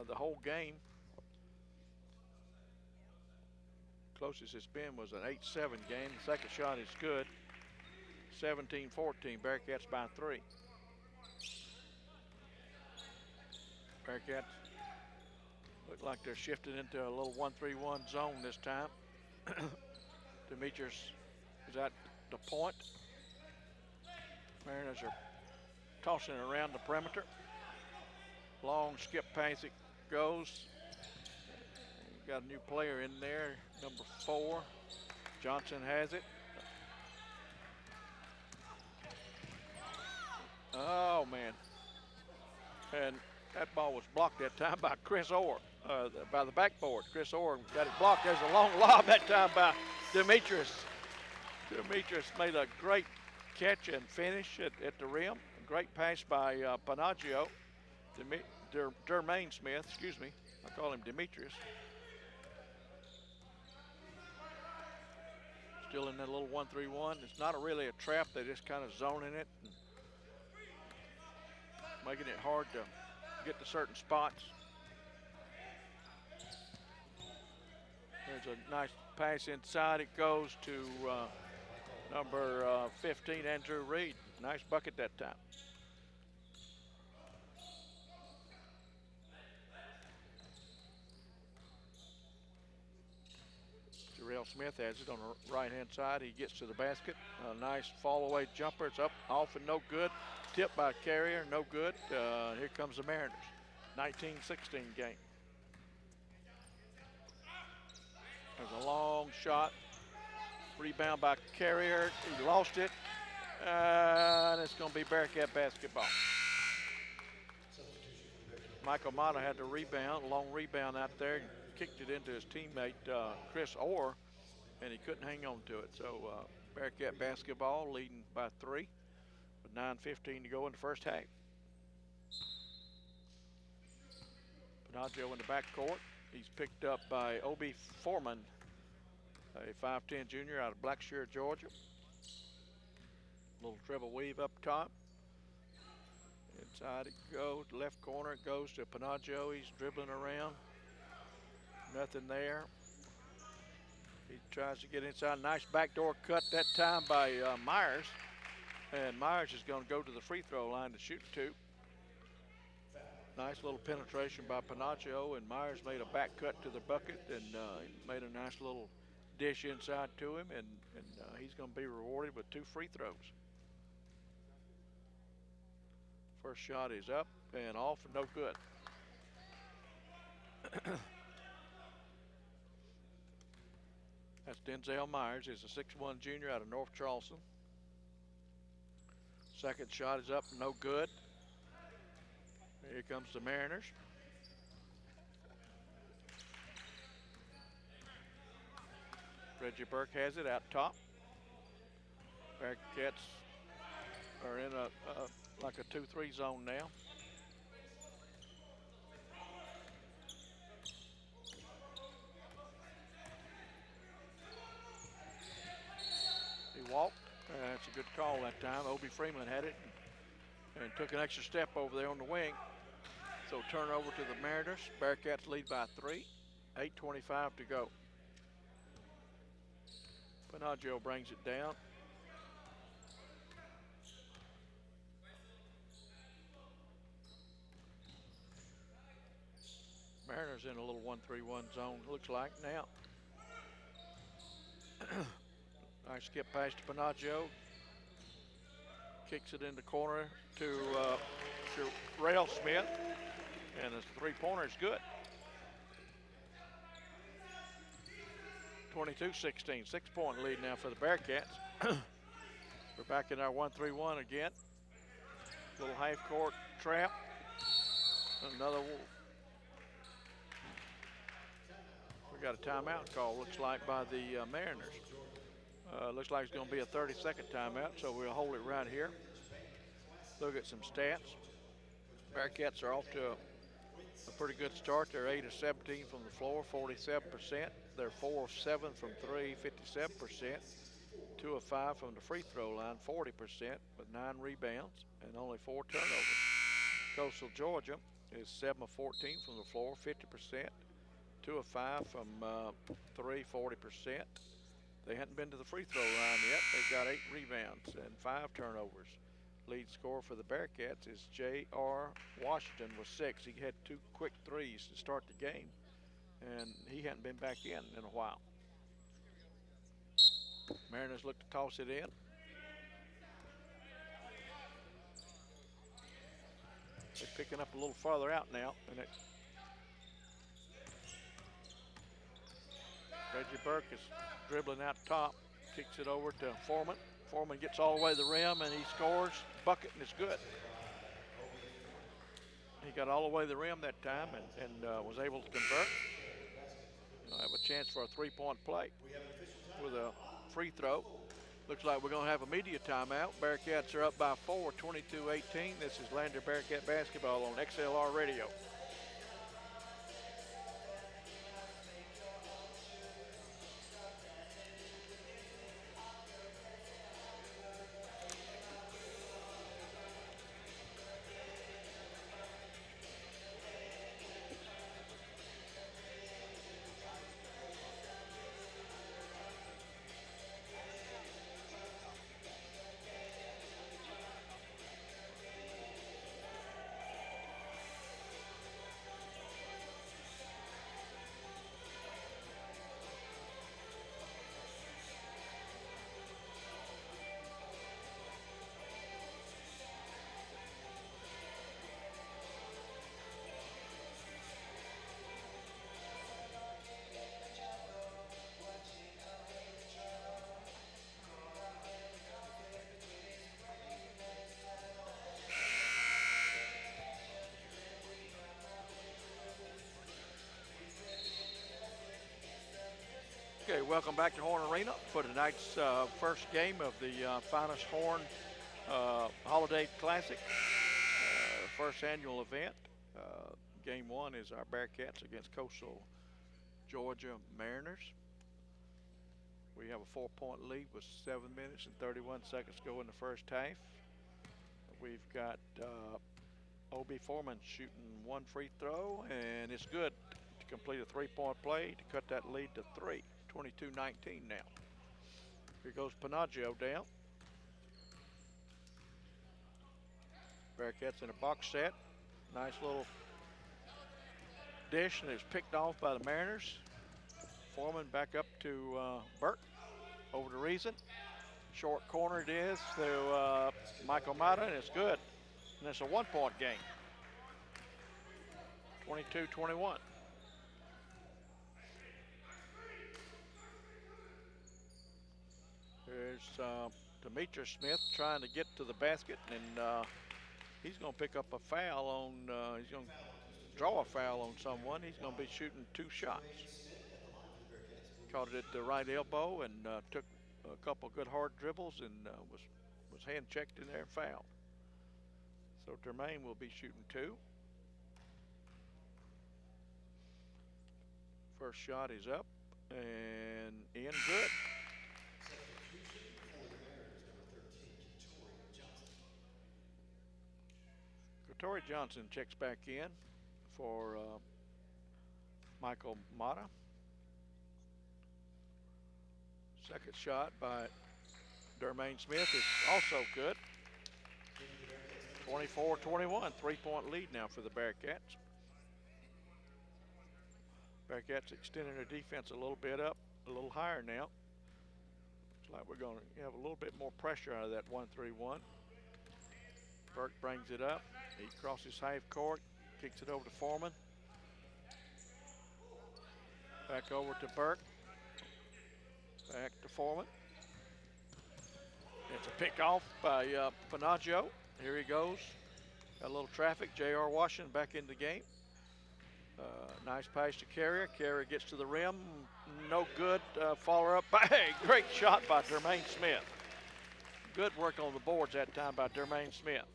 the whole game. Closest it's been was an 8-7 game. The second shot is good. 17-14, Bearcats by 3. Bearcats look like they're shifting into a little 1-3-1 zone this time. Demetrius is at the point. Mariners are tossing it around the perimeter. Long skip pass it goes. Got a new player in there, number 4. Johnson has it. Oh, man. And that ball was blocked that time by Chris Orr, by the backboard. Chris Orr got it blocked. There's a long lob that time by Demetrius. Demetrius made a great catch and finish at the rim. A great pass by Panaggio. Dermaine Smith, excuse me. I call him Demetrius. Still in that little 1-3-1. It's not really a trap. They're just kind of zoning it, and making it hard to get to certain spots. There's a nice pass inside. It goes to number 15, Andrew Reed. Nice bucket that time. Jarrell Smith has it on the right-hand side. He gets to the basket. A nice fall-away jumper. It's up, off, and no good. Tipped by Carrier, no good. Here comes the Mariners. 19-16 game. There's a long shot. Rebound by Carrier. He lost it. And it's going to be Bearcat basketball. Michael Mata had the rebound, long rebound out there. Kicked it into his teammate, Chris Orr, and he couldn't hang on to it. So Bearcat basketball leading by 3 with 9:15 to go in the first half. Panaggio in the backcourt. He's picked up by Obi Foreman, a 5'10 junior out of Blackshear, Georgia. Little dribble weave up top. Inside it goes, left corner it goes to Panaggio. He's dribbling around. Nothing there. He tries to get inside. Nice backdoor cut that time by Myers. And Myers is going to go to the free throw line to shoot 2. Nice little penetration by Panaggio, and Myers made a back cut to the bucket and made a nice little dish inside to him, and he's going to be rewarded with 2 free throws. First shot is up and off and no good. That's Denzel Myers. He's a 6'1 junior out of North Charleston. Second shot is up, no good. Here comes the Mariners. Reggie Burke has it out top. Bearcats are in like a 2-3 zone now. He walked. That's a good call that time. Obi Freeman had it and took an extra step over there on the wing. So turnover to the Mariners. Bearcats lead by 3. 8:25 to go. Panaggio brings it down. Mariners in a little 1-3-1 zone, looks like now. Nice skip pass to Panaggio. Kicks it in the corner to Rail Smith. And his three-pointer is good. 22-16, 6-point lead now for the Bearcats. We're back in our 1-3-1 again. Little half-court trap. Another. We got a timeout call, looks like, by the Mariners. Looks like it's going to be a 30-second timeout, so we'll hold it right here. Look at some stats. Bearcats are off to a pretty good start. They're 8 of 17 from the floor, 47%. They're 4 of 7 from 3, 57%. 2 of 5 from the free throw line, 40%, with 9 rebounds and only 4 turnovers. Coastal Georgia is 7 of 14 from the floor, 50%. 2 of 5 from 3, 40%. They hadn't been to the free throw line yet. They've got 8 rebounds and 5 turnovers. Lead scorer for the Bearcats is J.R. Washington with 6. He had 2 quick threes to start the game, and he hadn't been back in a while. Mariners look to toss it in. They're picking up a little farther out now, and Reggie Burke is dribbling out top, kicks it over to Foreman. Foreman gets all the way to the rim, and he scores. Bucket, and it's good. He got all the way to the rim that time and was able to convert. He'll have a chance for a three-point play with a free throw. Looks like we're going to have a media timeout. Bearcats are up by 4, 22-18. This is Lander Bearcat basketball on XLR Radio. Okay, welcome back to Horn Arena for tonight's first game of the Finest Horn Holiday Classic, first annual event. Game 1 is our Bearcats against Coastal Georgia Mariners. We have a 4-point lead with 7 minutes and 31 seconds to go in the first half. We've got O.B. Foreman shooting 1 free throw, and it's good to complete a 3-point play to cut that lead to 3. 22-19 now. Here goes Panaggio down. Bearcats in a box set. Nice little dish, and it's picked off by the Mariners. Foreman back up to Burke. Over to Reason. Short corner it is to Michael Mata, and it's good. And it's a 1-point game. 22-21. There's Demetrius Smith trying to get to the basket, and he's going to pick up a foul on, he's going to draw a foul on someone. He's going to be shooting 2 shots. Caught it at the right elbow and took a couple good hard dribbles and was hand checked in there and fouled. So Termaine will be shooting 2. First shot is up and in, good. Kentorey Johnson checks back in for Michael Mata. Second shot by Dermaine Smith is also good. 24-21, 3-point lead now for the Bearcats. Bearcats extending their defense a little bit up, a little higher now. Looks like we're going to have a little bit more pressure out of that 1-3-1. Burke brings it up. He crosses half court, kicks it over to Foreman. Back over to Burke. Back to Foreman. It's a pick off by Panaggio. Here he goes. Got a little traffic. J.R. Washington back in the game. Nice pass to Carrier. Carrier gets to the rim. No good. Follow up. Bang! Great shot by Dermaine Smith. Good work on the boards that time by Dermaine Smith.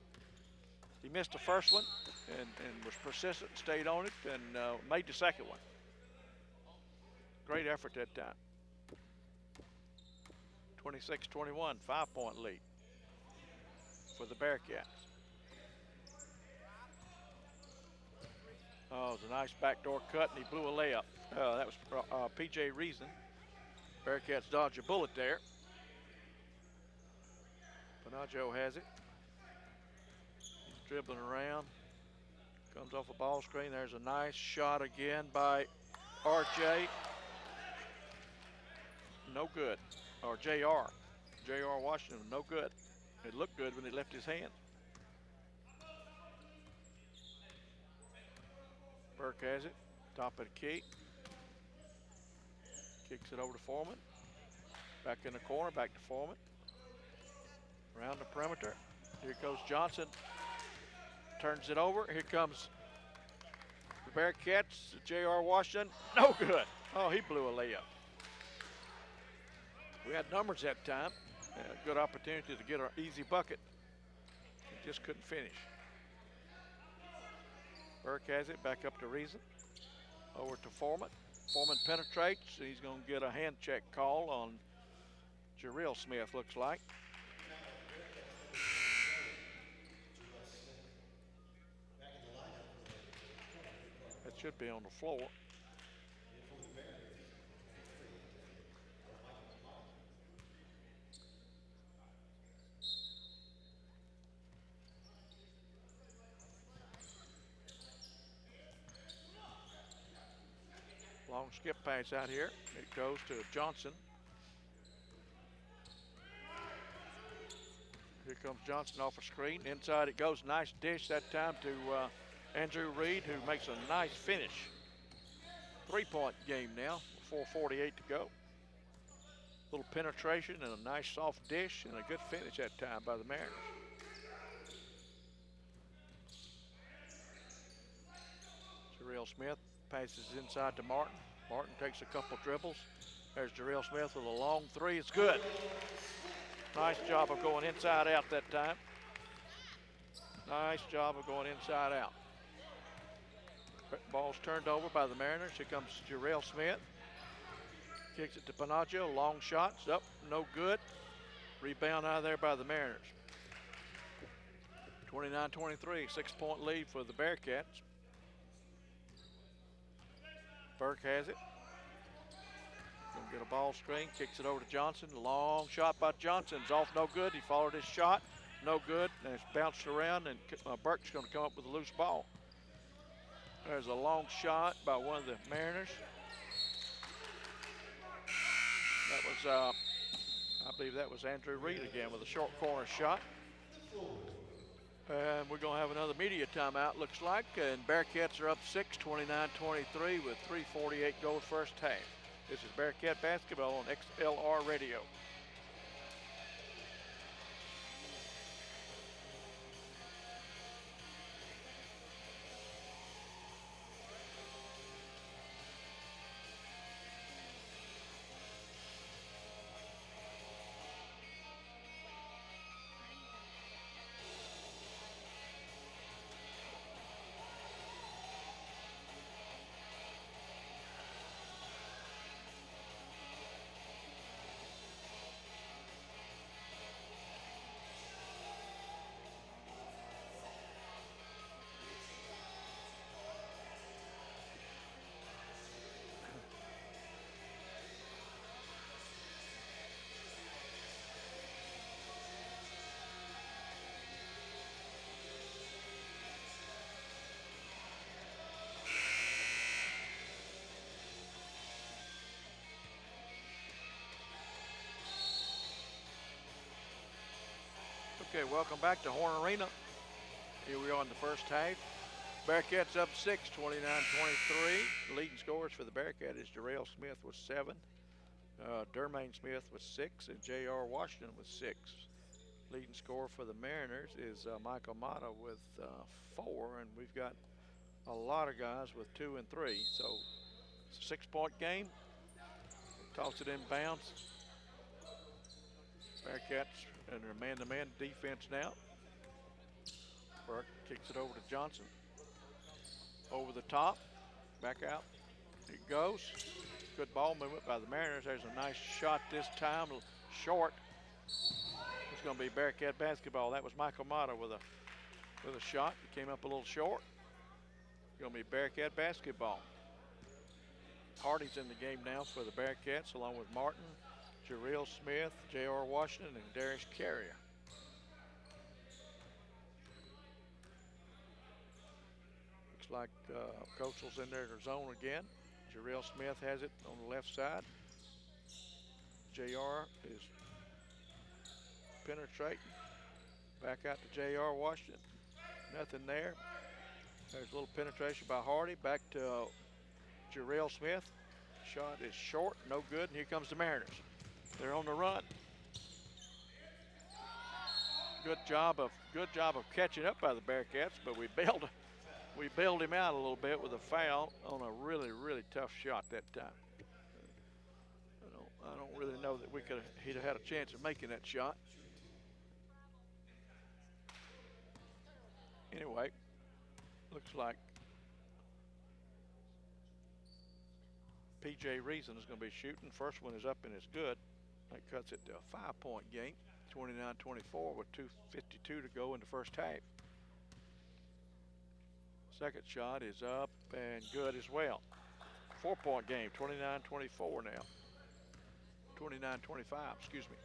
He missed the first one and was persistent, stayed on it, and made the second one. Great effort that time. 26-21, 5-point lead for the Bearcats. Oh, it was a nice backdoor cut, and he blew a layup. That was P.J. Reason. Bearcats dodged a bullet there. Panaggio has it. He's dribbling around. Comes off a ball screen. There's a nice shot again by R.J. No good. Or J.R. J.R. Washington, no good. It looked good when he left his hand. Burke has it. Top of the key. Kicks it over to Foreman. Back in the corner, back to Foreman. Around the perimeter. Here goes Johnson. Turns it over. Here comes the Bearcats. J.R. Washington. No good. Oh, he blew a layup. We had numbers that time. A good opportunity to get an easy bucket. He just couldn't finish. Burke has it. Back up to Reason. Over to Foreman. Foreman penetrates. He's going to get a hand check call on Jarrell Smith, looks like. That should be on the floor. Long skip pass out here. It goes to Johnson. Here comes Johnson off a screen. Inside it goes. Nice dish that time to Andrew Reed, who makes a nice finish. 3-point game now, 4:48 to go. Little penetration and a nice soft dish and a good finish that time by the Mariners. Jarrell Smith passes inside to Martin. Martin takes a couple dribbles. There's Jarrell Smith with a long three. It's good. Nice job of going inside out that time. Nice job of going inside out. Ball's turned over by the Mariners. Here comes Jarrell Smith. Kicks it to Panaggio. Long shots. Up, no good. Rebound out of there by the Mariners. 29-23, 6-point lead for the Bearcats. Burke has it. Gonna get a ball screen, kicks it over to Johnson. Long shot by Johnson. It's off, no good. He followed his shot, no good. And it's bounced around, and Burke's gonna come up with a loose ball. There's a long shot by one of the Mariners. That was, I believe that was Andrew Reed again with a short corner shot. And we're going to have another media timeout, looks like. And Bearcats are up 6, 29-23 with 3:48 goals first half. This is Bearcat basketball on XLR Radio. Okay, welcome back to Horn Arena. Here we are in the first half. Bearcats up 6, 29-23. Leading scorers for the Bearcat is Jarrell Smith with 7. Dermaine Smith with 6, and J.R. Washington with 6. Leading scorer for the Mariners is Michael Mata with 4, and we've got a lot of guys with 2 and 3. So it's a 6-point game. Toss it in bounds. Bearcats and their man-to-man defense now. Burke kicks it over to Johnson. Over the top, back out. It goes. Good ball movement by the Mariners. There's a nice shot this time, short. It's going to be Bearcat basketball. That was Michael Mata with a shot. He came up a little short. Going to be Bearcat basketball. Hardy's in the game now for the Bearcats, along with Martin, Jarrell Smith, J.R. Washington, and Darius Carrier. Looks like Coastal's in their zone again. Jarrell Smith has it on the left side. J.R. is penetrating. Back out to J.R. Washington. Nothing there. There's a little penetration by Hardy. Back to Jarrell Smith. Shot is short, no good, and here comes the Mariners. They're on the run. Good job of catching up by the Bearcats, but we bailed him out a little bit with a foul on a really, really tough shot that time. I don't really know that he'd have had a chance of making that shot. Anyway, looks like P.J. Reason is going to be shooting. First one is up and it's good. That cuts it to a 5-point game, 29-24 with 2:52 to go in the first half. Second shot is up and good as well. 4-point game, 29-24 now. 29-25, excuse me.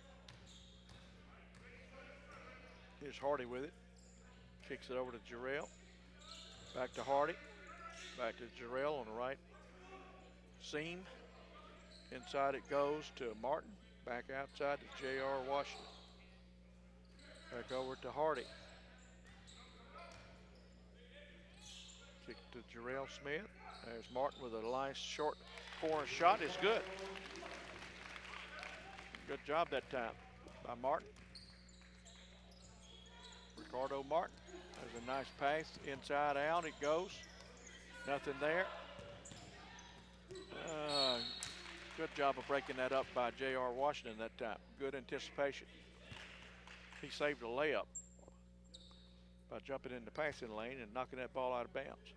Here's Hardy with it. Kicks it over to Jarrell. Back to Hardy. Back to Jarrell on the right seam. Inside it goes to Martin. Back outside to J.R. Washington. Back over to Hardy. Kick to Jarrell Smith. There's Martin with a nice short corner shot. It's good. Good job that time by Martin. Ricardo Martin. There's a nice pass. Inside out it goes. Nothing there. Good job of breaking that up by J.R. Washington that time. Good anticipation. He saved a layup by jumping in the passing lane and knocking that ball out of bounds.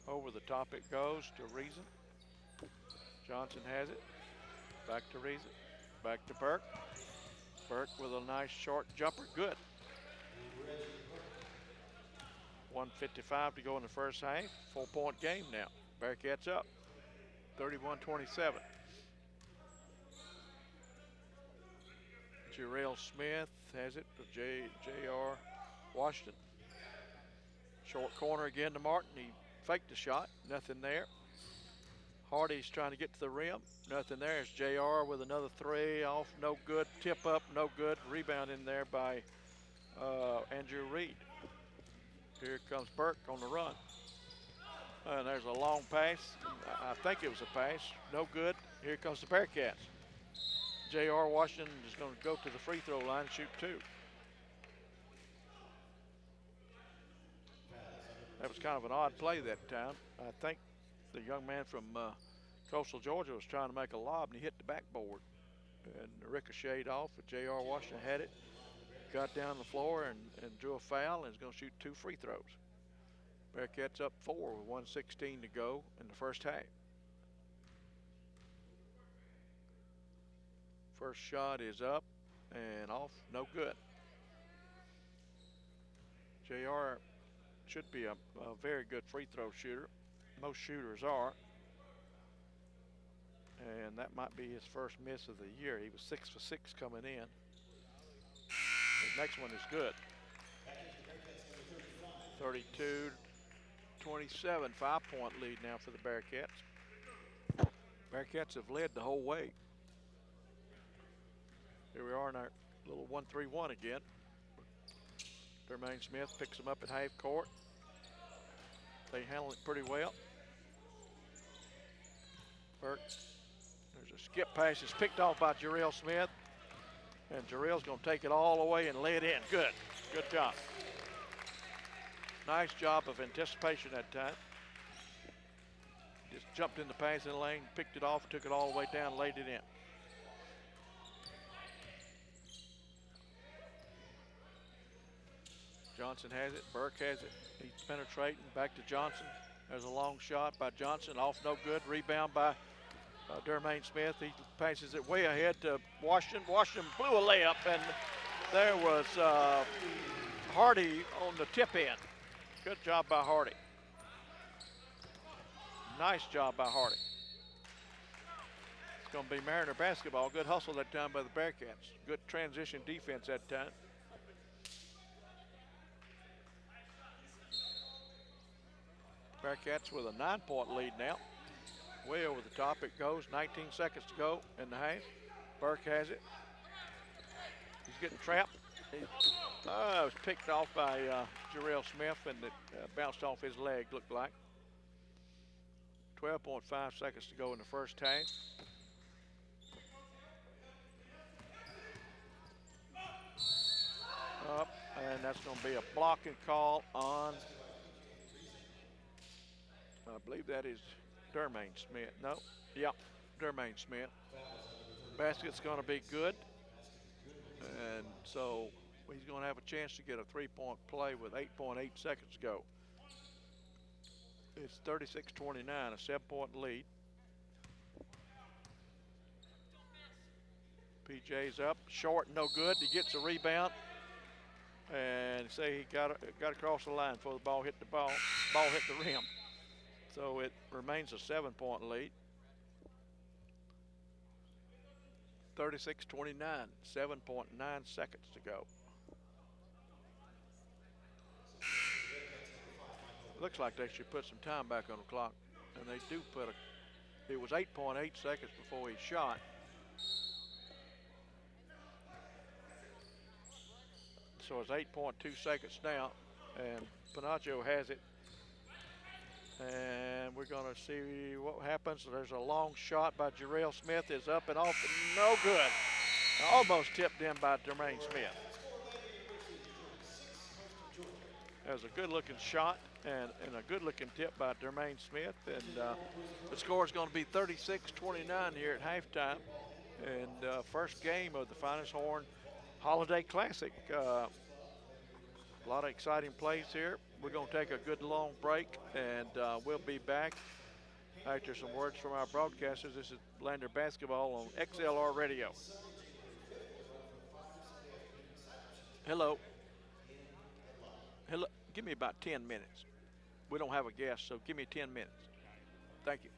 Over the top it goes to Reason. Johnson has it. Back to Reason. Back to Burke. Burke with a nice short jumper. Good. 1:55 to go in the first half. 4-point game now. Bearcats up. 31-27. Jarrell Smith has it to J.R. Washington. Short corner again to Martin. He faked the shot. Nothing there. Hardy's trying to get to the rim. Nothing there. It's J.R. with another three. Off. No good. Tip up. No good. Rebound in there by Andrew Reed. Here comes Burke on the run. And there's a long pass. I think it was a pass. No good. Here comes the Bearcats. J.R. Washington is going to go to the free throw line and shoot two. That was kind of an odd play that time. I think the young man from Coastal Georgia was trying to make a lob and he hit the backboard and ricocheted off, but J.R. Washington had it, got down the floor and drew a foul and is going to shoot two free throws. Bearcats up 4 with 1:16 to go in the first half. First shot is up and off, no good. J.R. should be a very good free throw shooter. Most shooters are. And that might be his first miss of the year. He was 6 for 6 coming in. The next one is good. 32-27, 5-point lead now for the Bearcats. Bearcats have led the whole way. Here we are in our little 1-3-1 again. Dermaine Smith picks them up at half court. They handle it pretty well. Burke, there's a skip pass. It's picked off by Jarrell Smith. And Jarrell's going to take it all the way and lay it in. Good. Good job. Nice job of anticipation that time. Just jumped in the passing lane, picked it off, took it all the way down, laid it in. Johnson has it. Burke has it. He's penetrating. Back to Johnson. There's a long shot by Johnson. Off, no good. Rebound by Dermaine Smith. He passes it way ahead to Washington. Washington blew a layup, and there was Hardy on the tip in. Good job by Hardy. Nice job by Hardy. It's going to be Mariner basketball. Good hustle that time by the Bearcats. Good transition defense that time. Bearcats with a 9-point lead now. Way over the top it goes. 19 seconds to go in the half. Burke has it. He's getting trapped. It was picked off by Jarrell Smith, and it bounced off his leg, looked like. 12.5 seconds to go in the first half. Up, and that's going to be a blocking call on, I believe that is Dermaine Smith. No, yeah, Dermaine Smith. Basket's going to be good, and so he's going to have a chance to get a 3-point play with 8.8 seconds to go. It's 36-29, a 7-point lead. PJ's up, short, no good. He gets a rebound, and say he got across the line before the ball hit the rim. So it remains a 7-point lead. 36-29, 7.9 seconds to go. Looks like they should put some time back on the clock, and they do put it was 8.8 seconds before he shot. So it's 8.2 seconds now, and Panacho has it. And we're going to see what happens. There's a long shot by Jarrell Smith. Is up and off, and no good. Almost tipped in by Dermaine Smith. That was a good-looking shot and a good-looking tip by Dermaine Smith. And the score is going to be 36-29 here at halftime. And first game of the Finest Horn Holiday Classic. A lot of exciting plays here. We're going to take a good long break, and we'll be back after some words from our broadcasters. This is Lander Basketball on XLR Radio. Hello. Hello. Give me about 10 minutes. We don't have a guest, so give me 10 minutes. Thank you.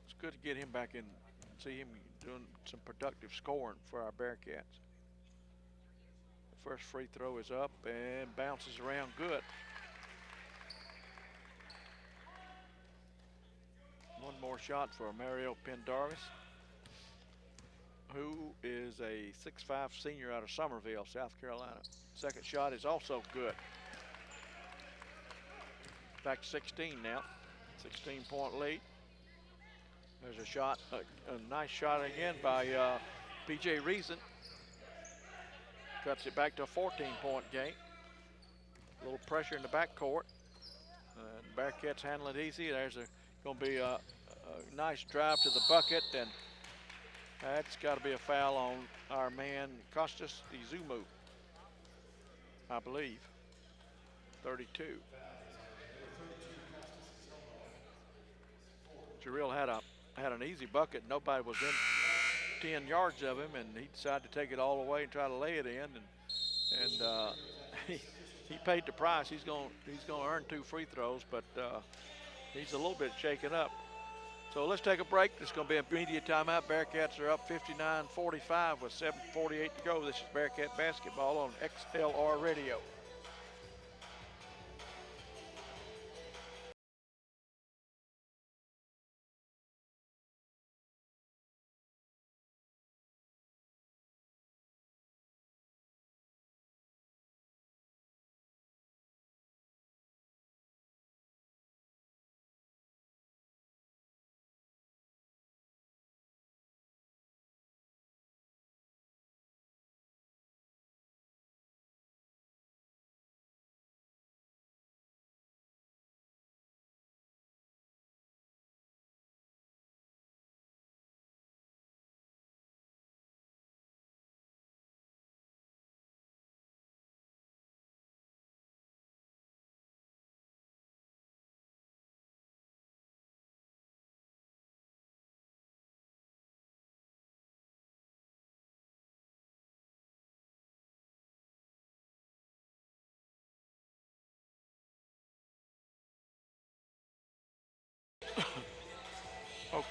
It's good to get him back in and see him doing some productive scoring for our Bearcats. First free throw is up and bounces around good. One more shot for Mario Pendarvis, who is a 6'5" senior out of Summerville, South Carolina. Second shot is also good. Back to 16 now. 16-point lead. There's a shot, a nice shot again by P.J. Reason. Cuts it back to a 14-point game. A little pressure in the backcourt. Bearcats handle it easy. There's going to be a nice drive to the bucket, and that's got to be a foul on our man Costas Izumu, I believe. 32. Jarrell had an easy bucket. Nobody was in 10 yards of him, and he decided to take it all the way and try to lay it in, and he paid the price. He's going to earn 2 free throws, but he's a little bit shaken up. So let's take a break. There's going to be an immediate timeout. Bearcats are up 59-45 with 7:48 to go. This is Bearcat Basketball on XLR Radio.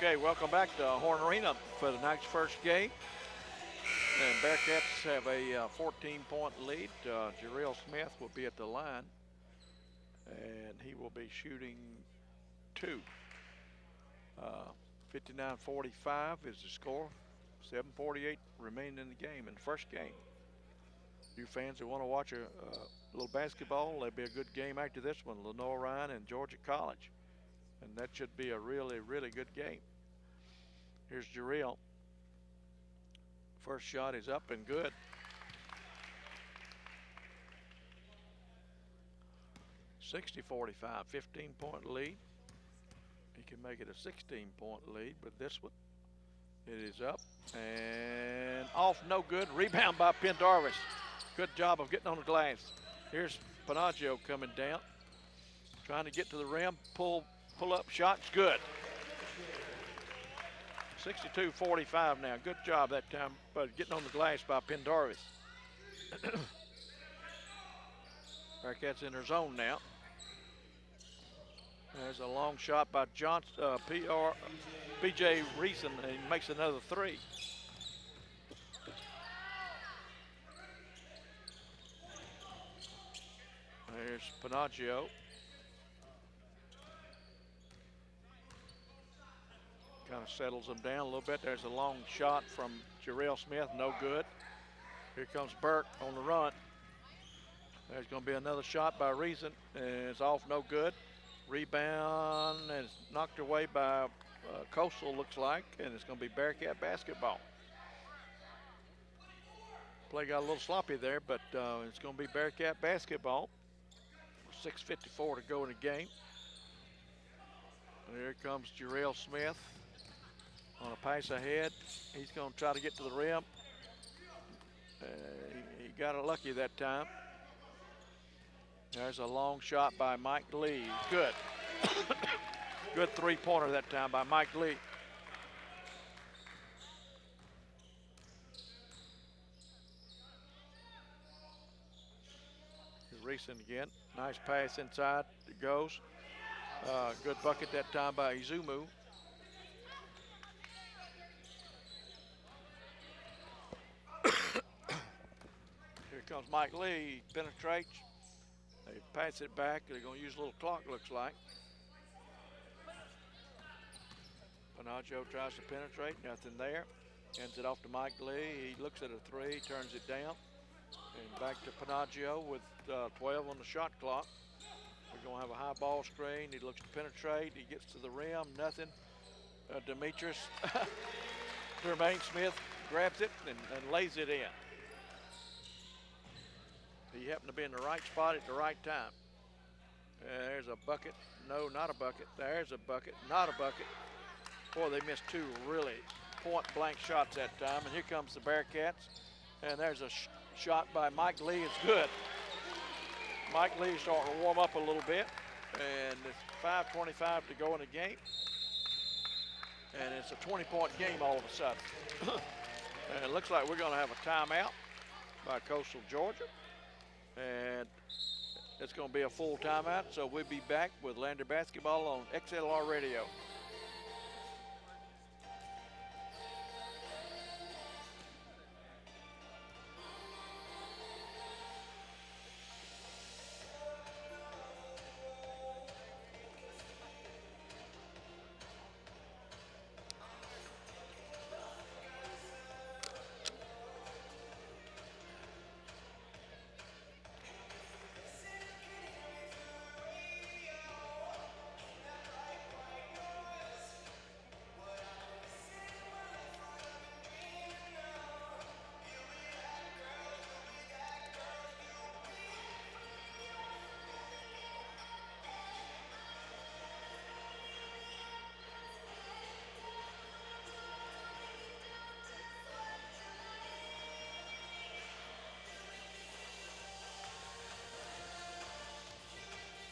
Okay, welcome back to Horn Arena for the night's first game. And Bearcats have a 14-point lead. Jarrell Smith will be at the line, and he will be shooting two. 59-45 is the score. 7:48 remaining in the game, in the first game. You fans that want to watch a little basketball, there'll be a good game after this one. Lenore Ryan and Georgia College. And that should be a really, really good game. Here's Jarrell. First shot is up and good. (60-45), 15-point lead. He can make it a 16-point lead, but this one, it is up and off, no good. Rebound by Pendarvis. Good job of getting on the glass. Here's Panaggio coming down, trying to get to the rim, pull up, shot's good. 62-45 now. Good job that time, but getting on the glass by Pendarvis. Bearcats in their zone now. There's a long shot by PJ Reeson, and he makes another three. There's Panaggio. Kind of settles them down a little bit. There's a long shot from Jarrell Smith, no good. Here comes Burke on the run. There's going to be another shot by Reason, and it's off, no good. Rebound, and it's knocked away by Coastal, looks like, and it's going to be Bearcat basketball. Play got a little sloppy there, but it's going to be Bearcat basketball. 6:54 to go in the game. And here comes Jarrell Smith on a pass ahead. He's going to try to get to the rim. He got it lucky that time. There's a long shot by Mike Lee. Good. Good three-pointer that time by Mike Lee. Reeson again. Nice pass inside. It goes. Good bucket that time by Izumu. Here comes Mike Lee. Penetrates. They pass it back. They're going to use a little clock, looks like. Panaggio tries to penetrate. Nothing there. Hands it off to Mike Lee. He looks at a three, turns it down. And back to Panaggio with 12 on the shot clock. We're going to have a high ball screen. He looks to penetrate. He gets to the rim. Nothing. Demetrius Jermaine Smith grabs it and lays it in. He happened to be in the right spot at the right time. There's a bucket. No, not a bucket. There's a bucket. Not a bucket. Boy, they missed two really point-blank shots that time. And here comes the Bearcats. And there's a shot by Mike Lee. It's good. Mike Lee starting to warm up a little bit. And it's 5:25 to go in the game. And it's a 20-point game all of a sudden. And it looks like we're going to have a timeout by Coastal Georgia. And it's going to be a full timeout. So we'll be back with Lander Basketball on XLR Radio.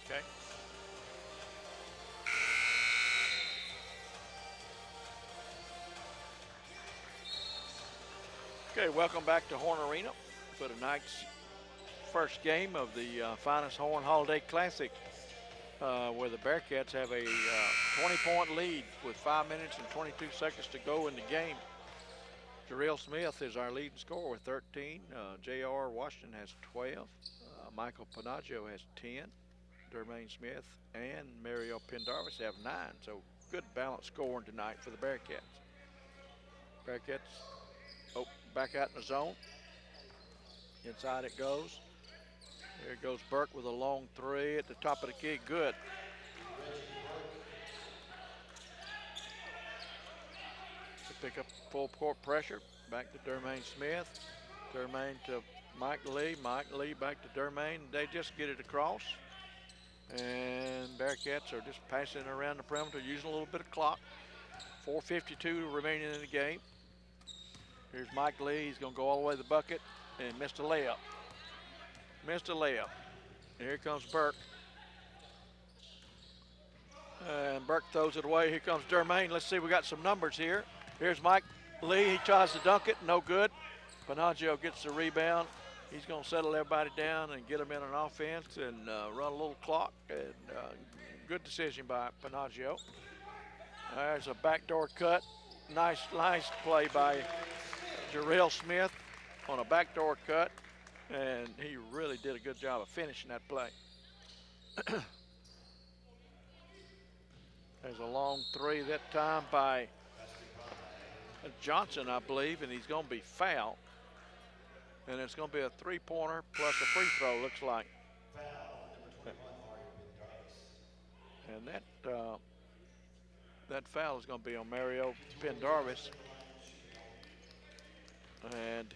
Okay. Okay, welcome back to Horn Arena for tonight's first game of the Finest Horn Holiday Classic. where the Bearcats have a 20-point lead with 5 minutes and 22 seconds to go in the game. Jarrell Smith is our leading scorer with 13. J.R. Washington has 12. Michael Panaggio has 10. Dermaine Smith and Mario Pendarvis have 9. So good balanced scoring tonight for the Bearcats. Bearcats, back out in the zone. Inside it goes. There goes Burke with a long three at the top of the key. Good. To pick up full court pressure. Back to Dermaine Smith. Dermaine to Mike Lee. Mike Lee back to Dermaine. They just get it across. And Bearcats are just passing around the perimeter, using a little bit of clock. 4:52 remaining in the game. Here's Mike Lee. He's going to go all the way to the bucket and missed a layup. Missed a layup. Here comes Burke. And Burke throws it away. Here comes Dermaine. Let's see, we got some numbers here. Here's Mike Lee. He tries to dunk it. No good. Panaggio gets the rebound. He's going to settle everybody down and get them in an offense and run a little clock. And good decision by Panaggio. There's a backdoor cut. Nice play by Jarrell Smith on a backdoor cut. And he really did a good job of finishing that play. There's a long three that time by Johnson, I believe, and he's going to be fouled. And it's going to be a three-pointer plus a free throw, looks like. And that foul is going to be on Mario Pendarvis. And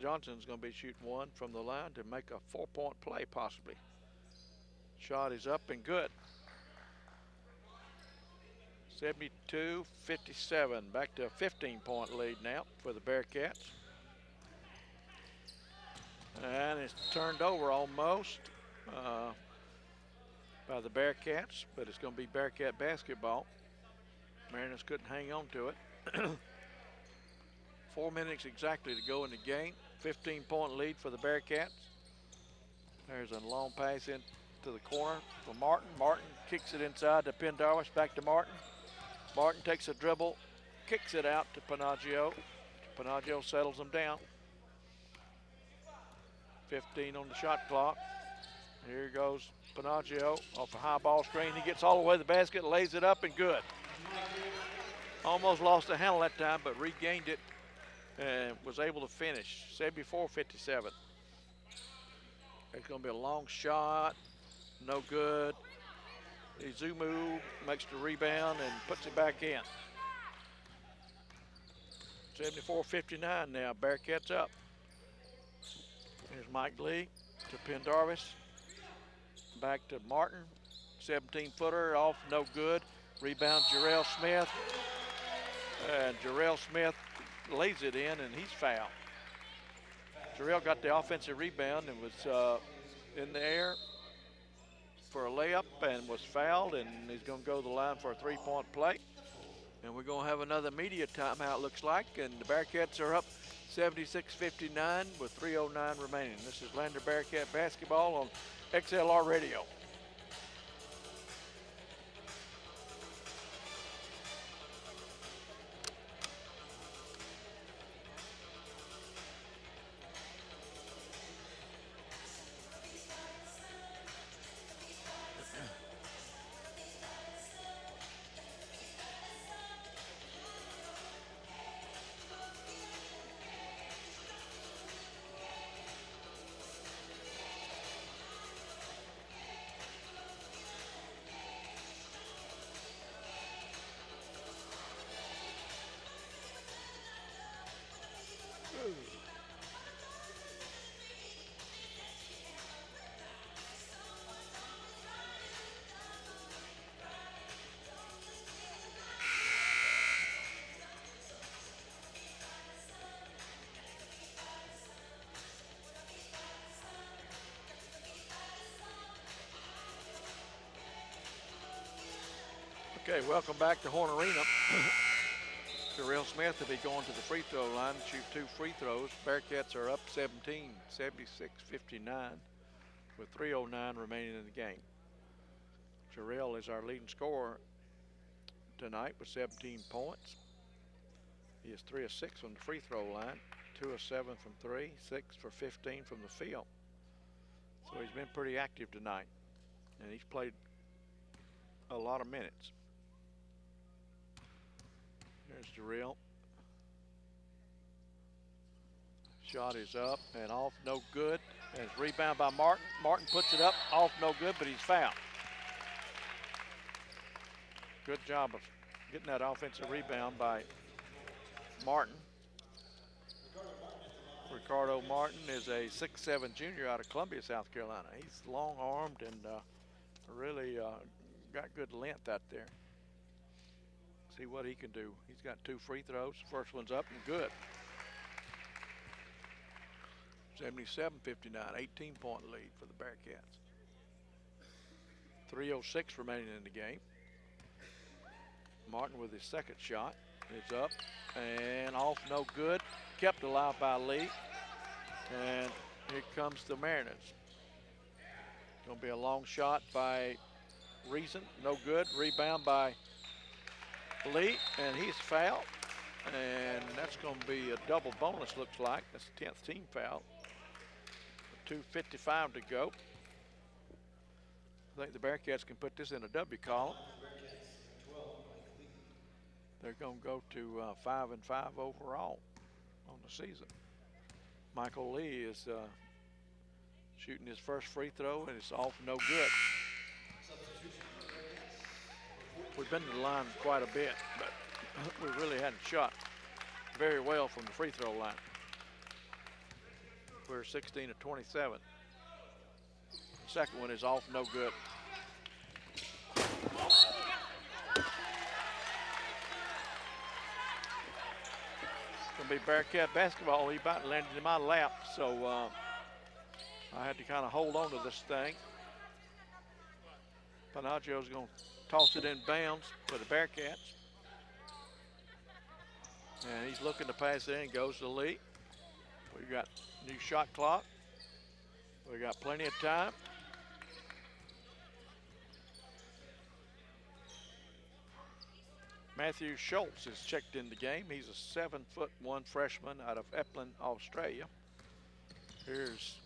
Johnson's going to be shooting one from the line to make a 4-point play possibly. Shot is up and good. 72-57, back to a 15-point lead now for the Bearcats. And it's turned over almost by the Bearcats, but it's going to be Bearcat basketball. Mariners couldn't hang on to it. 4 minutes exactly to go in the game. 15-point lead for the Bearcats. There's a long pass into the corner for Martin. Martin kicks it inside to Pendarvis, back to Martin. Martin takes a dribble, kicks it out to Panaggio. Panaggio settles them down. 15 on the shot clock. Here goes Panaggio off a high ball screen. He gets all the way to the basket, lays it up, and good. Almost lost the handle that time, but regained it and was able to finish. 74-57. It's going to be a long shot. No good. Izumu makes the rebound and puts it back in. 74-59 now. Bearcats up. Here's Mike Lee to Pendarvis. Back to Martin. 17-footer off, no good. Rebound Jarrell Smith. And Jarrell Smith lays it in, and he's fouled. Jarrell got the offensive rebound and was in the air for a layup and was fouled, and he's going to go to the line for a three-point play. And we're going to have another media timeout, looks like, and the Bearcats are up 76-59 with 3:09 remaining. This is Lander Bearcat basketball on XLR Radio. Okay, welcome back to Horn Arena. Jarrell Smith will be going to the free throw line to shoot 2 free throws. Bearcats are up 17, 76-59. with 3:09 remaining in the game. Jarrell is our leading scorer tonight with 17 points. He is 3 of 6 from the free throw line, 2 of 7 from 3, 6 for 15 from the field. So he's been pretty active tonight, and he's played a lot of minutes. There's Jarrell. Shot is up and off, no good. And it's rebound by Martin. Martin puts it up, off, no good, but he's fouled. Good job of getting that offensive rebound by Martin. Ricardo Martin is a 6'7" junior out of Columbia, South Carolina. He's long-armed and really got good length out there. See what he can do. He's got 2 free throws. First one's up and good. 77-59, 18-point lead for the Bearcats. 3:06 remaining in the game. Martin with his second shot is up and off, no good. Kept alive by Lee. And here comes the Mariners. Gonna be a long shot by Reason, no good. Rebound by Lee, and he's fouled. And that's gonna be a double bonus, looks like. That's the 10th team foul. 2:55 to go. I think the Bearcats can put this in a W column. They're going to go to 5-5 overall on the season. Michael Lee is shooting his first free throw, and it's off, no good. We've been to the line quite a bit, but we really hadn't shot very well from the free throw line. We're 16 of 27. The second one is off, no good. Gonna be Bearcat basketball. He about landed in my lap, so I had to kind of hold on to this thing. Panaggio's gonna toss it in bounds for the Bearcats. And he's looking to pass it in, goes to Lee. We got new shot clock. We got plenty of time. Matthew Schultz is checked in the game. He's a 7'1" freshman out of Epplin, Australia. Here's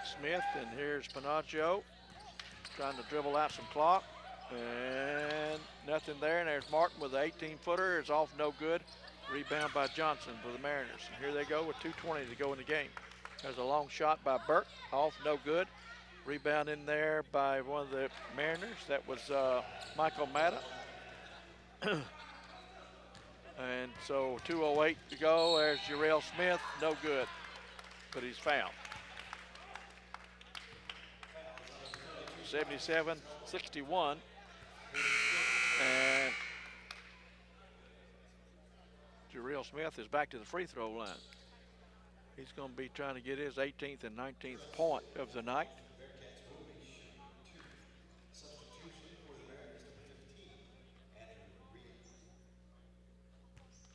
Smith, and here's Panaggio trying to dribble out some clock, and nothing there. And there's Martin with an 18-footer. It's off, no good. Rebound by Johnson for the Mariners. And here they go with 2:20 to go in the game. There's a long shot by Burke, off, no good. Rebound in there by one of the Mariners. That was Michael Matta. And so 2:08 to go. There's Jarrell Smith, no good, but he's fouled. 77-61. And Jarrell Smith is back to the free throw line. He's going to be trying to get his 18th and 19th point of the night.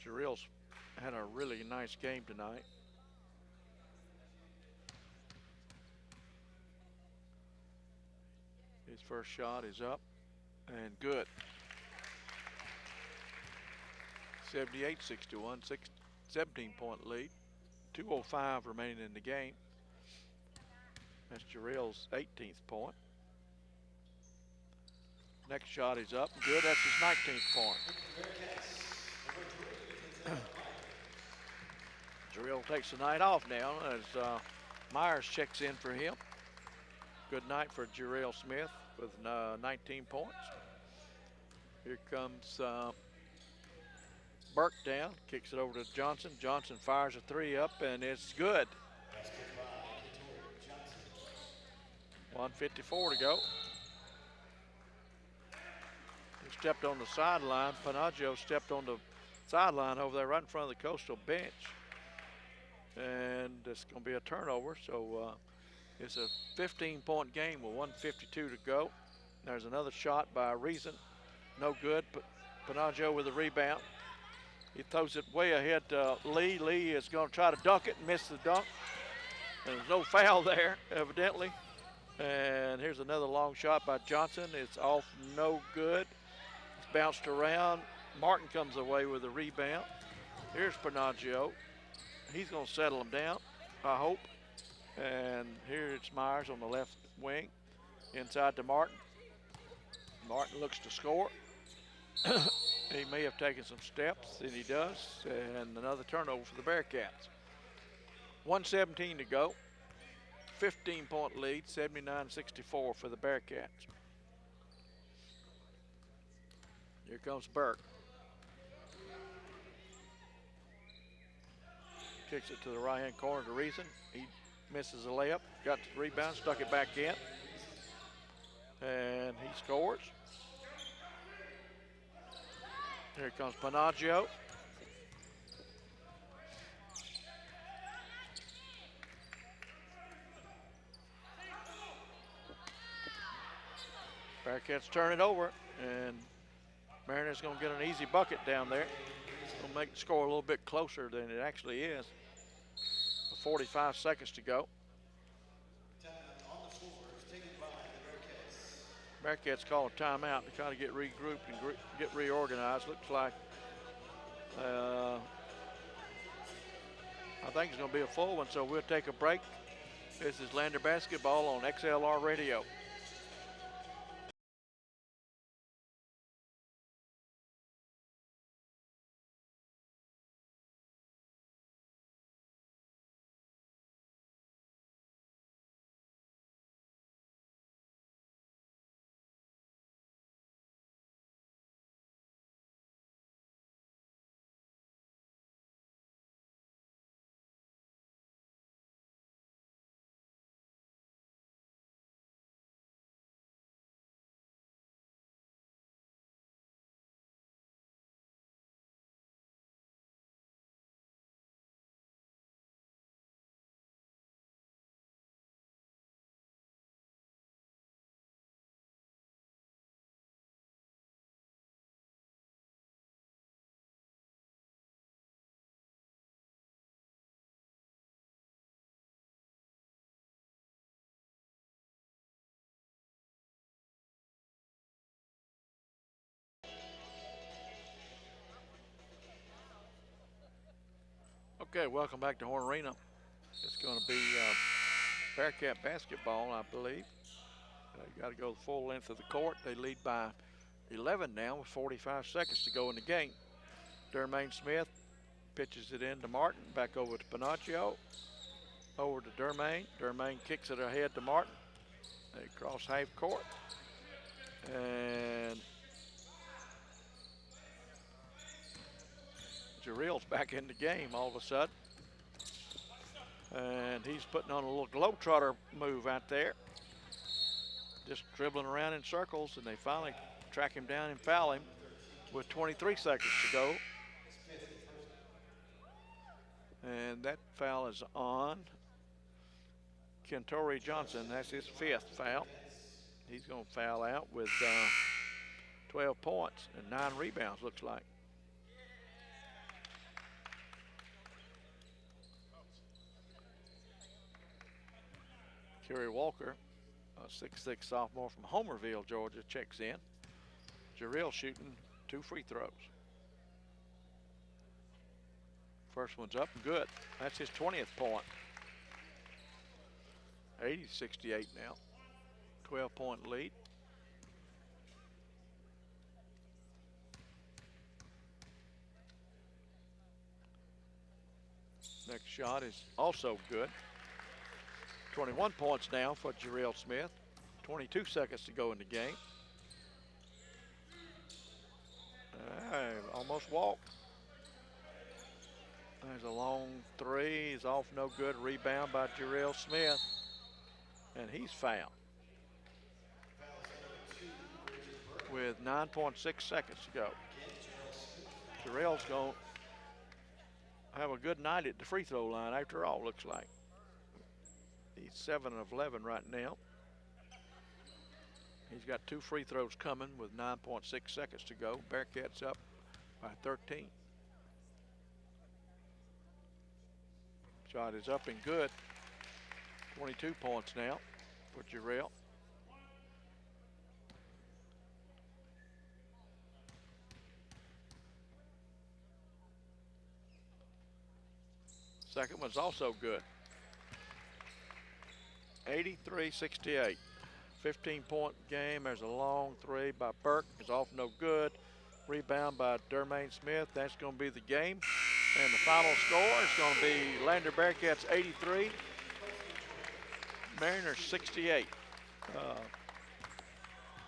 Jarrell's had a really nice game tonight. His first shot is up and good. 78-61, 17-point lead. 2:05 remaining in the game. That's Jarrell's 18th point. Next shot is up, good. That's his 19th point. Jarrell takes the night off now as Myers checks in for him. Good night for Jarrell Smith with 19 points. Here comes Burke down, kicks it over to Johnson. Johnson fires a 3 up, and it's good. 1:54 to go. He stepped on the sideline. Panaggio stepped on the sideline over there right in front of the Coastal bench. And it's going to be a turnover, so it's a 15-point game with 1:52 to go. There's another shot by Reason, no good. Panaggio with the rebound. He throws it way ahead to Lee. Lee is going to try to dunk it and miss the dunk. And there's no foul there, evidently. And here's another long shot by Johnson. It's off, no good. It's bounced around. Martin comes away with a rebound. Here's Panaggio. He's going to settle him down, I hope. And here it's Myers on the left wing. Inside to Martin. Martin looks to score. He may have taken some steps, and he does. And another turnover for the Bearcats. 1:17 to go. 15-point lead, 79-64 for the Bearcats. Here comes Burke. Kicks it to the right-hand corner to Reason. He misses a layup, got the rebound, stuck it back in. And he scores. Here comes Panaggio. Bearcats turn it over, and Mariners going to get an easy bucket down there. Going to make the score a little bit closer than it actually is. 45 seconds to go. Bearcats call a timeout to kind of get regrouped and get reorganized. Looks like I think it's going to be a full one, so we'll take a break. This is Lander Basketball on XLR Radio. Okay, welcome back to Horn Arena. It's going to be Bearcat basketball, I believe. They got to go the full length of the court. They lead by 11 now with 45 seconds to go in the game. Dermaine Smith pitches it in to Martin, back over to Panaggio, over to Dermaine. Dermaine kicks it ahead to Martin. They cross half court. And Jarreel's back in the game all of a sudden. And he's putting on a little globetrotter move out there. Just dribbling around in circles, and they finally track him down and foul him with 23 seconds to go. And that foul is on Kentorey Johnson. That's his 5th foul. He's going to foul out with 12 points and 9 rebounds, looks like. Kerry Walker, a 6'6" sophomore from Homerville, Georgia, checks in. Jarrell shooting 2 free throws. First one's up and good. That's his 20th point. 80-68 now. 12-point lead. Next shot is also good. 21 points now for Jarrell Smith. 22 seconds to go in the game. Almost walked. There's a long 3. He's off, no good. Rebound by Jarrell Smith. And he's fouled. With 9.6 seconds to go. Jarrell's going to have a good night at the free throw line after all, looks like. He's 7 of 11 right now. He's got 2 free throws coming with 9.6 seconds to go. Bearcats up by 13. Shot is up and good. 22 points now for Jarrell. Second one's also good. 83-68. 15-point game. There's a long three by Burke. It's off no good. Rebound by Dermaine Smith. That's going to be the game. And the final score is going to be Lander Bearcats 83, Mariners 68.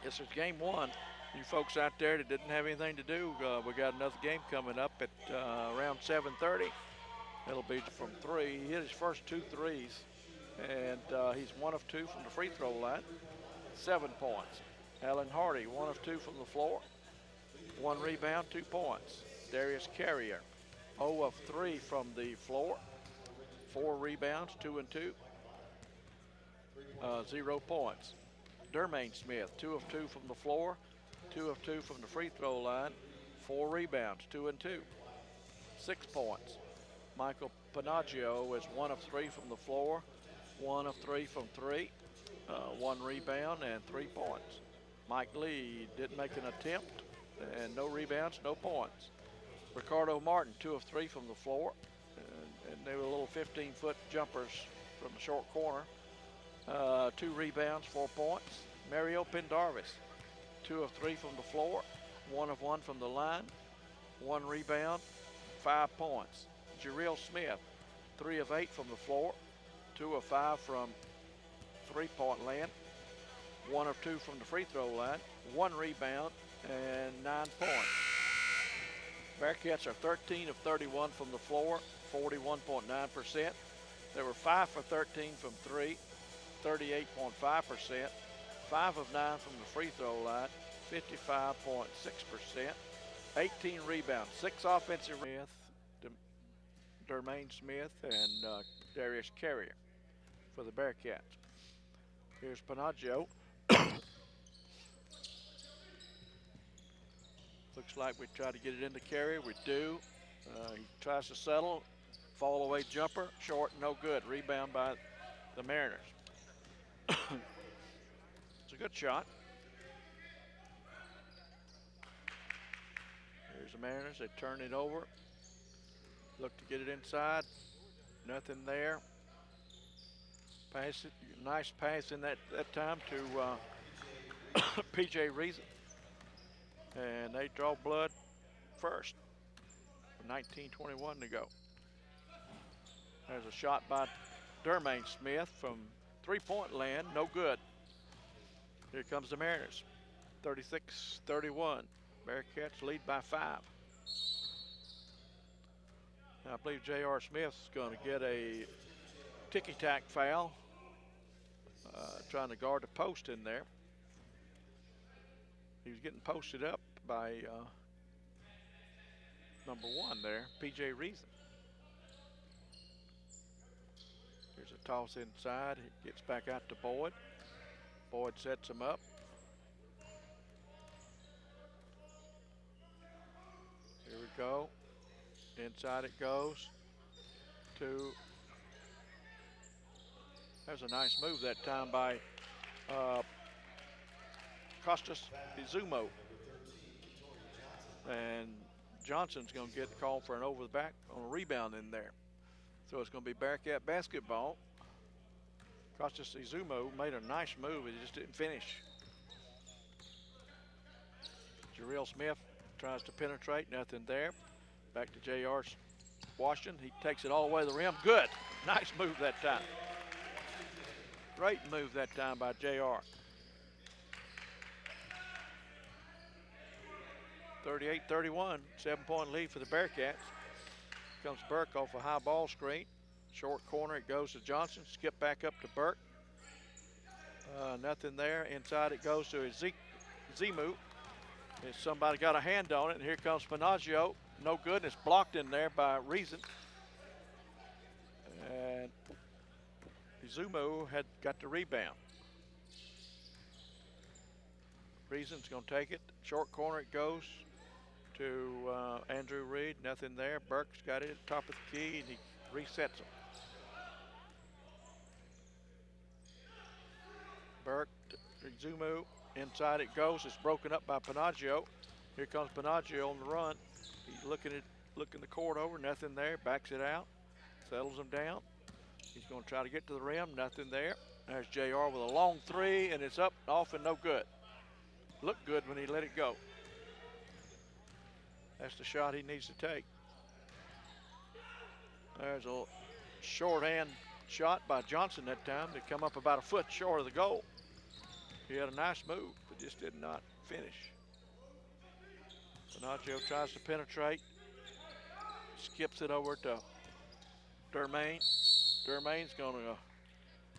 This is game one. You folks out there that didn't have anything to do, we got another game coming up at around 7:30. It'll be from three. He hit his first 2 threes, and he's 1 of 2 from the free throw line. 7 points. Alan Hardy, 1 of 2 from the floor. 1 rebound, 2 points. Darius Carrier, 0 of 3 from the floor. 4 rebounds, 2 and 2. 0 points. Dermaine Smith, 2 of 2 from the floor. 2 of 2 from the free throw line. 4 rebounds, 2 and 2. 6 points. Michael Panaggio is 1 of 3 from the floor. 1 of 3 from 3. 1 rebound and 3 points. Mike Lee didn't make an attempt, and no rebounds, no points. Ricardo Martin, 2 of 3 from the floor, and they were little 15-foot jumpers from the short corner. 2 rebounds, 4 points. Mario Pendarvis, 2 of 3 from the floor, 1 of 1 from the line, 1 rebound, 5 points. Jarrell Smith, 3 of 8 from the floor, 2 of 5 from three-point land, 1 of 2 from the free throw line, 1 rebound, and 9 points. Bearcats are 13 of 31 from the floor, 41.9%. They were 5 for 13 from 3, 38.5%. 5 of 9 from the free throw line, 55.6%. 18 rebounds, 6 offensive rebounds. Dermaine Smith and Darius Carrier for the Bearcats. Here's Panaggio. Looks like we try to get it into Carrier. We do. He tries to settle. Fall away jumper. Short, no good. Rebound by the Mariners. It's a good shot. Here's the Mariners. They turn it over. Look to get it inside. Nothing there. Pass it. Nice pass in that time to PJ Reason. And they draw blood first. 19:21 to go. There's a shot by Dermaine Smith from three-point land. No good. Here comes the Mariners. 36-31. Bearcats lead by 5. I believe J.R. Smith's going to get a ticky-tack foul, trying to guard the post in there. He was getting posted up by number 1 there, P.J. Reason. Here's a toss inside. It gets back out to Boyd. Boyd sets him up. Here we go. Inside it goes to, there's a nice move that time by Costas Izumo. And Johnson's going to get called for an over the back on a rebound in there. So it's going to be Bearcat basketball. Costas Izumo made a nice move, he just didn't finish. Jarrell Smith tries to penetrate, nothing there. Back to J.R. Washington. He takes it all the way to the rim. Good. Nice move that time. Great move that time by J.R. 38-31. 7-point lead for the Bearcats. Comes Burke off a high ball screen. Short corner, it goes to Johnson. Skip back up to Burke. Nothing there. Inside it goes to Zimu. Somebody got a hand on it, and here comes Panaggio. No good, it's blocked in there by Reason. And Izumo had got the rebound. Reason's gonna take it. Short corner it goes to Andrew Reed, nothing there. Burke's got it at the top of the key, and he resets them. Izumu. Inside it goes. It's broken up by Panaggio. Here comes Panaggio on the run. He's looking the court over. Nothing there. Backs it out. Settles him down. He's going to try to get to the rim. Nothing there. There's JR with a long three, and it's up, off, and no good. Looked good when he let it go. That's the shot he needs to take. There's a shorthand shot by Johnson that time to come up about a foot short of the goal. He had a nice move, but just did not finish. Panaggio tries to penetrate. Skips it over to Dermain. Dermain's going to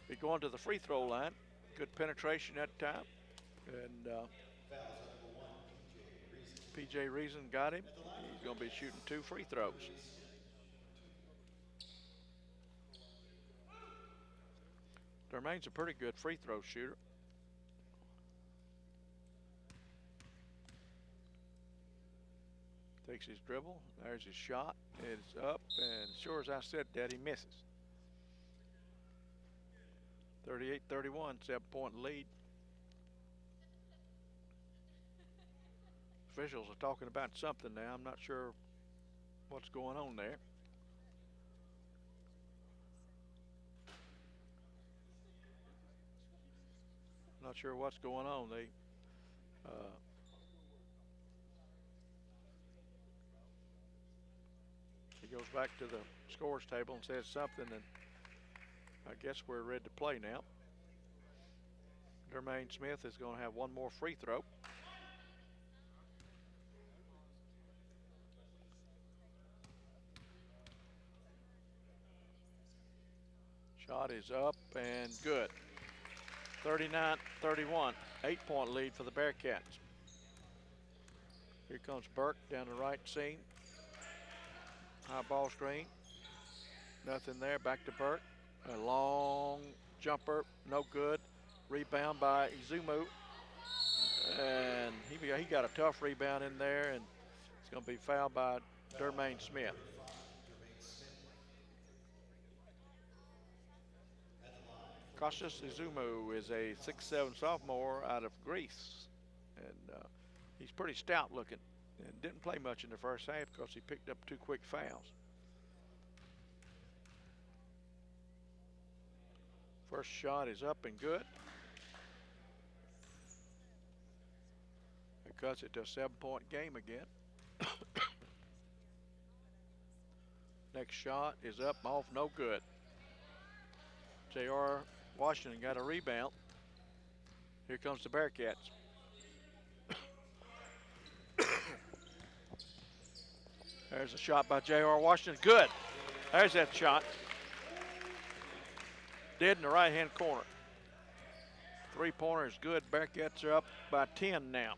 be going to the free throw line. Good penetration that time. And P.J. Reason got him. He's going to be shooting 2 free throws. Dermain's a pretty good free throw shooter. Takes his dribble. There's his shot. It's up, and sure as I said that, he misses. 38-31, 7-point lead. Officials are talking about something now. I'm not sure what's going on there. Not sure what's going on. He goes back to the scores table and says something, and I guess we're ready to play now. Dermain Smith is going to have one more free throw. Shot is up and good. 39-31, 8-point lead for the Bearcats. Here comes Burke down the right seam. High ball screen. Nothing there. Back to Burke. A long jumper, no good. Rebound by Izumu. And he got a tough rebound in there, and it's going to be fouled by Dermain Smith. Kostas Izumu is a 6'7" sophomore out of Greece, and he's pretty stout looking and didn't play much in the first half because he picked up 2 quick fouls. First shot is up and good. It cuts it to a 7-point game again. Next shot is up, off, no good. J.R. Washington got a rebound. Here comes the Bearcats. There's a shot by J.R. Washington. Good. There's that shot. Dead in the right-hand corner. 3-pointer is good. Bearcats are up by 10 now.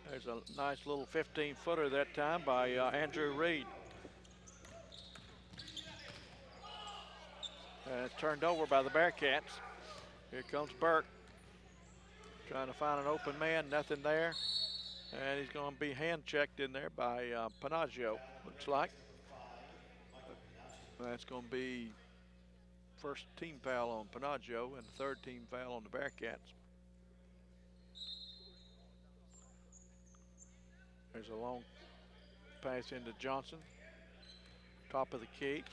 There's a nice little 15-footer that time by Andrew Reed. And it's turned over by the Bearcats. Here comes Burke. Trying to find an open man, nothing there. And he's going to be hand-checked in there by Panaggio, looks like. That's going to be first team foul on Panaggio and third team foul on the Bearcats. There's a long pass into Johnson. Top of the key.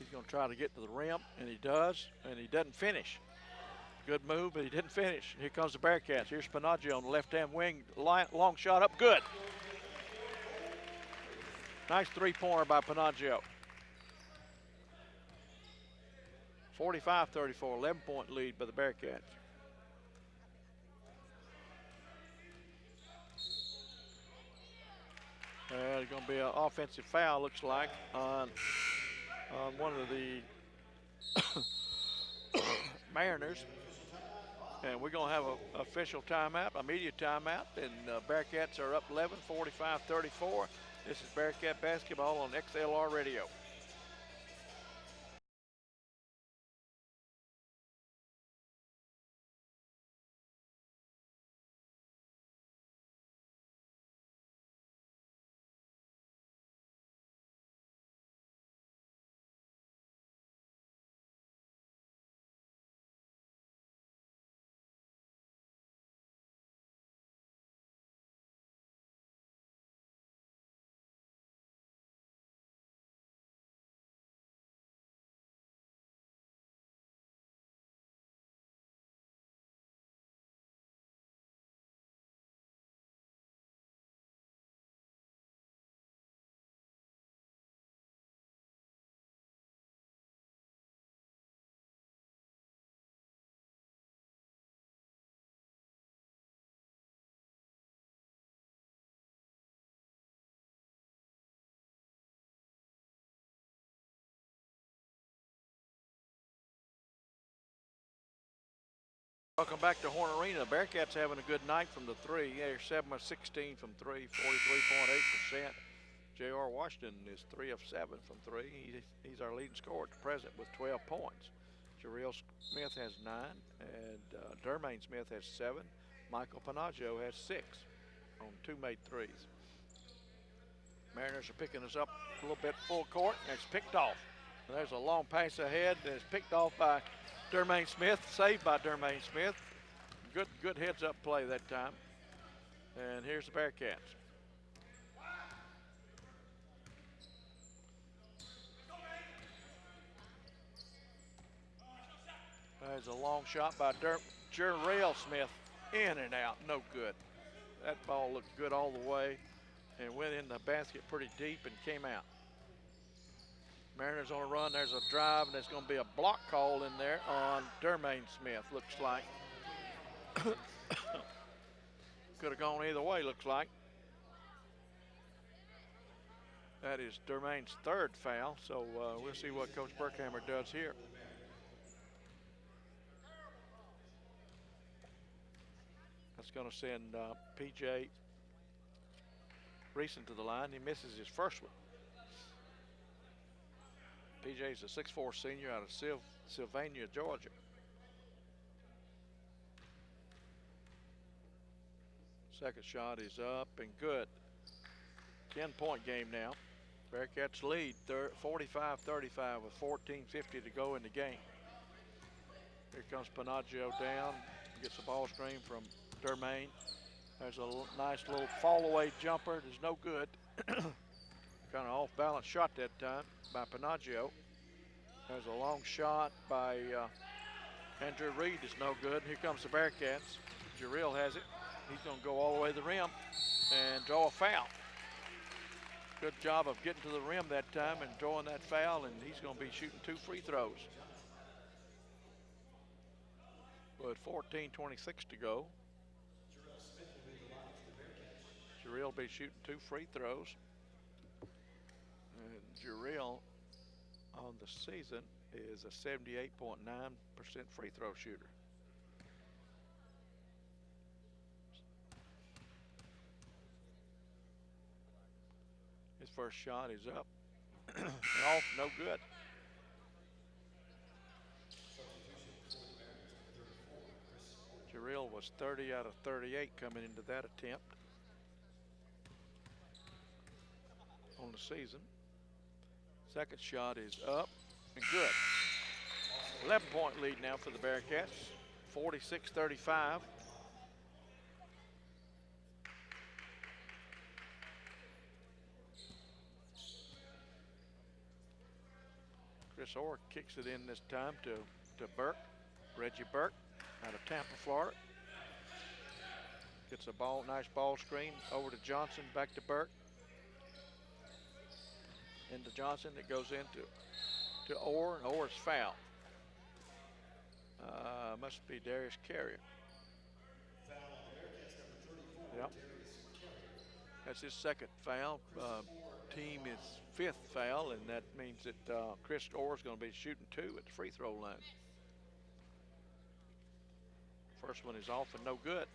He's going to try to get to the rim, and he does, and he doesn't finish. Good move, but he didn't finish. Here comes the Bearcats. Here's Panaggio on the left-hand wing. Long shot up, good. Nice 3-pointer by Panaggio. 45-34, 11-point lead by the Bearcats. There's going to be an offensive foul, looks like, on one of the Mariners. And we're going to have an official timeout, a media timeout, and Bearcats are up 11, 45-34. This is Bearcat basketball on XLR Radio. Welcome back to Horn Arena. The Bearcats having a good night from the three. They're 7 of 16 from three, 43.8%. J.R. Washington is 3 of 7 from three. He's our leading scorer at the present with 12 points. Jarrell Smith has 9, and Dermaine Smith has 7. Michael Panaggio has 6 on 2 made threes. Mariners are picking us up a little bit full court, and it's picked off. And there's a long pass ahead, and it's picked off by Dermaine Smith, saved by Dermaine Smith. Good heads-up play that time. And here's the Bearcats. There's a long shot by Jarrell Smith, in and out, no good. That ball looked good all the way and went in the basket pretty deep and came out. Mariners on a run. There's a drive, and there's going to be a block call in there on Dermaine Smith, looks like. Could have gone either way, looks like. That is Dermaine's 3rd foul, so we'll see what Coach Burkhammer does here. That's going to send P.J. Reeson to the line. He misses his first one. P.J.'s a 6'4" senior out of Sylvania, Georgia. Second shot is up and good. 10-point game now. Bearcats lead 45-35 with 14:50 to go in the game. Here comes Panaggio down. Gets the ball screen from Dermaine. There's a nice little fall-away jumper. There's no good. Kind of off-balance shot that time by Panaggio. There's a long shot by Andrew Reed. Is no good. Here comes the Bearcats. Jarrell has it. He's going to go all the way to the rim and draw a foul. Good job of getting to the rim that time and drawing that foul, and he's going to be shooting 2 free throws. With 14:26 to go. Jarrell will be shooting 2 free throws. And Jarrell on the season is a 78.9% free throw shooter. His first shot is up. Off, no good. Jarrell was 30 out of 38 coming into that attempt on the season. Second shot is up and good. 11-point lead now for the Bearcats, 46-35. Chris Orr kicks it in this time to Burke, Reggie Burke, out of Tampa, Florida. Gets a ball, nice ball screen over to Johnson, back to Burke. Into Johnson, it goes into Orr, and Orr's foul. Must be Darius Carrier. Yep. That's his second foul. Team is 5th foul, and that means that Chris Orr is going to be shooting 2 at the free throw line. First one is off and no good.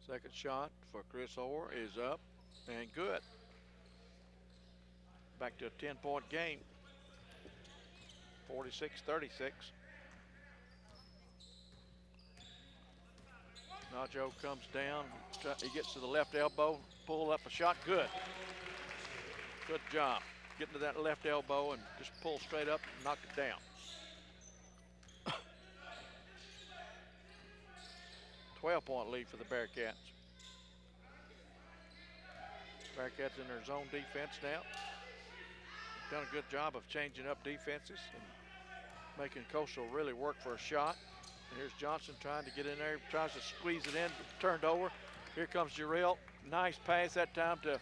Second shot for Chris Orr is up and good. Back to a 10-point game, 46-36. Najo comes down, he gets to the left elbow, pull up a shot, good. Good job, getting to that left elbow and just pull straight up and knock it down. 12-point lead for the Bearcats. Bearcats in their zone defense now. Done a good job of changing up defenses and making Coastal really work for a shot. And here's Johnson trying to get in there, tries to squeeze it in, turned over. Here comes Jarrell. Nice pass that time to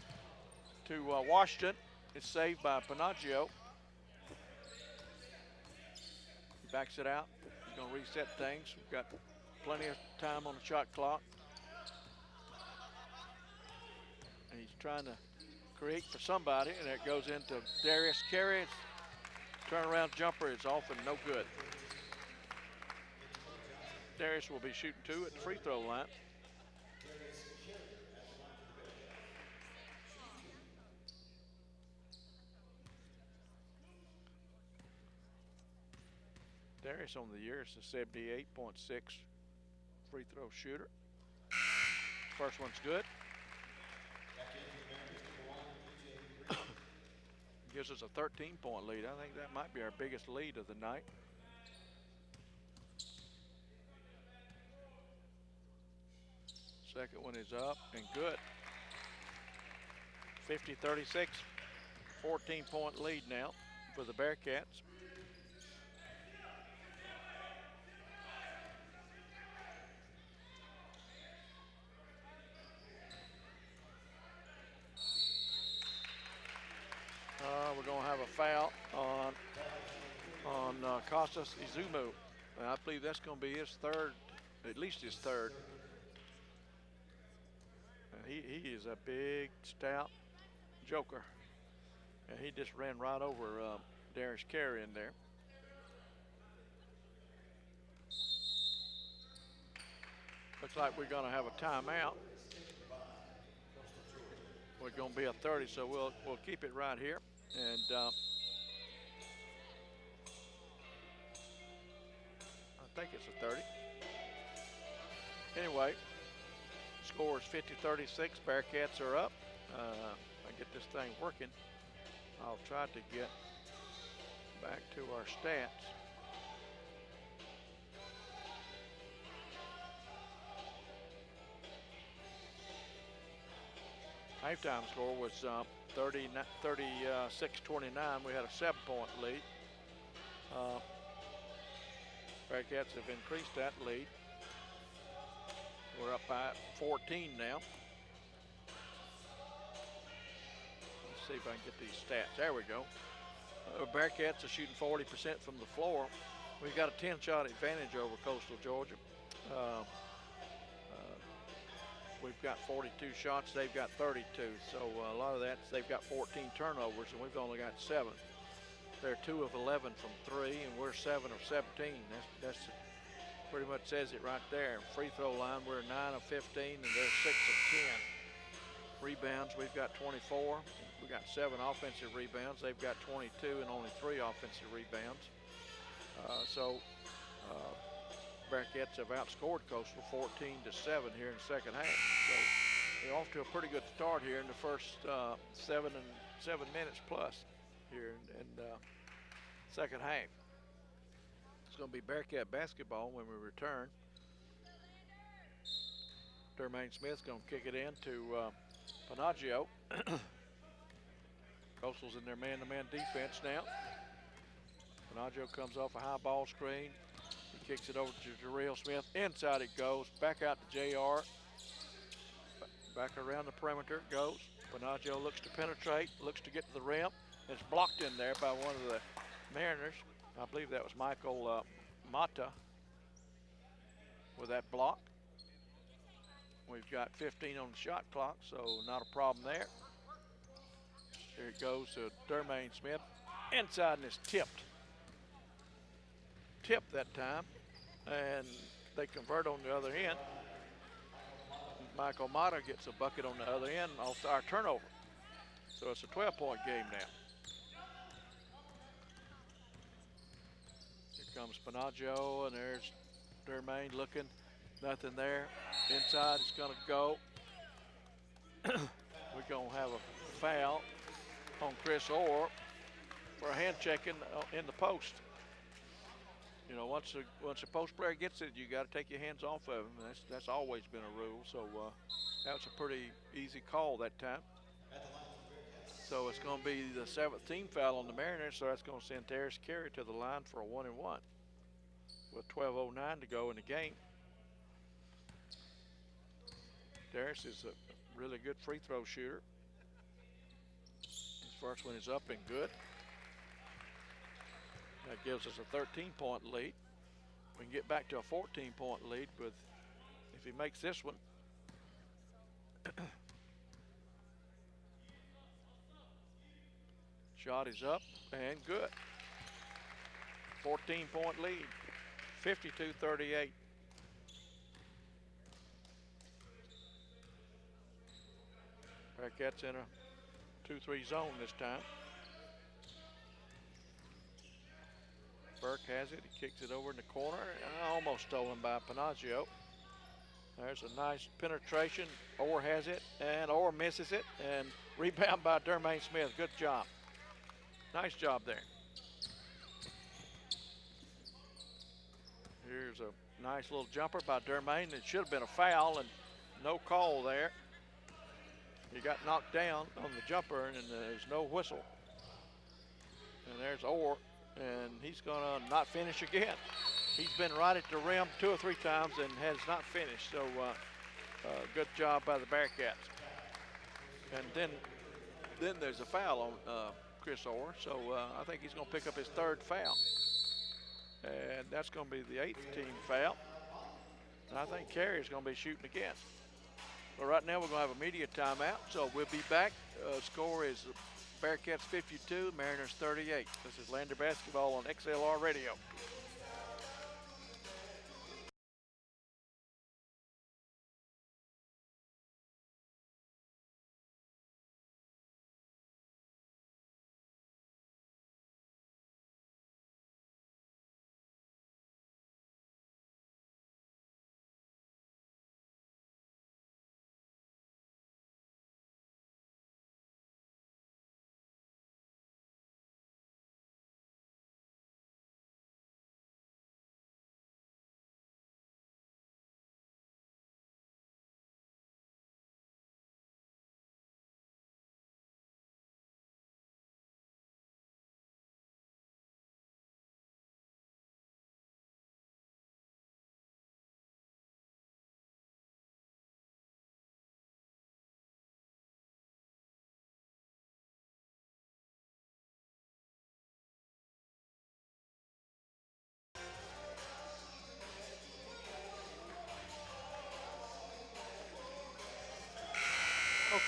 Washington. It's saved by Panaggio. He backs it out. He's going to reset things. We've got plenty of time on the shot clock. And he's trying to create for somebody, and it goes into Darius Carey. Turnaround jumper is off and no good. Darius will be shooting 2 at the free throw line. Darius on the year is a 78.6 free throw shooter. First one's good. Gives us a 13-point lead. I think that might be our biggest lead of the night. Second one is up and good. 50-36, 14-point lead now for the Bearcats. We're going to have a foul on Costas Izumu. And I believe that's going to be his third, at least his third. He is a big, stout joker. And he just ran right over Darius Carey in there. Looks like we're going to have a timeout. We're going to be a 30, so we'll keep it right here. And I think it's a 30. Anyway, score is 50-36. Bearcats are up. I get this thing working. I'll try to get back to our stats. Halftime score was 36-29. We had a 7-point lead. Bearcats have increased that lead. We're up by 14 now. Let's see if I can get these stats. There we go. Bearcats are shooting 40% from the floor. We've got a 10-shot advantage over Coastal Georgia. We've got 42 shots, they've got 32. So a lot of that, they've got 14 turnovers, and we've only got 7. They're 2 of 11 from 3, and we're 7 of 17. That's pretty much says it right there. Free throw line, we're 9 of 15, and they're 6 of 10. Rebounds, we've got 24. We've got 7 offensive rebounds. They've got 22 and only 3 offensive rebounds. Bearcats have outscored Coastal 14-7 here in the second half. So they're off to a pretty good start here in the first 7 minutes plus here in the second half. It's going to be Bearcat basketball when we return. Dermaine Smith's going to kick it in to Panaggio. Coastal's in their man-to-man defense now. Panaggio comes off a high ball screen. He kicks it over to Jarrell Smith. Inside it goes. Back out to JR. Back around the perimeter it goes. Panaggio looks to penetrate, looks to get to the rim. It's blocked in there by one of the Mariners. I believe that was Michael Mata with that block. We've got 15 on the shot clock, so not a problem there. Here it goes to Dermaine Smith. Inside, and it's tipped. Tipped that time, and they convert on the other end. Michael Mata gets a bucket on the other end off our turnover. So it's a 12-point game now. Here comes Panaggio, and there's Dermaine looking. Nothing there. Inside, it's going to go. We're going to have a foul on Chris Orr for a hand checking in the post. You know, once a post player gets it, you got to take your hands off of him. That's always been a rule. So that was a pretty easy call that time. So it's going to be the 7th team foul on the Mariners. So that's going to send Darius Carey to the line for a 1-and-1 with 12:09 to go in the game. Darius is a really good free throw shooter. His first one is up and good. That gives us a 13-point lead. We can get back to a 14-point lead with if he makes this one. Shot is up and good. 14-point lead, 52-38. Bearcats in a 2-3 zone this time. Burke has it. He kicks it over in the corner. Almost stolen by Panaggio. There's a nice penetration. Orr has it, and Orr misses it. And rebound by Dermaine Smith. Good job. Nice job there. Here's a nice little jumper by Dermaine. It should have been a foul, and no call there. He got knocked down on the jumper, and there's no whistle. And there's Orr, and he's going to not finish again. He's been right at the rim 2 or 3 times and has not finished. So good job by the Bearcats. And then there's a foul on Chris Orr. So I think he's going to pick up his 3rd foul. And that's going to be the 8th team foul. And I think Carey's going to be shooting again. But right now we're going to have a media timeout. So we'll be back. Score is Bearcats 52, Mariners 38. This is Lander Basketball on XLR Radio.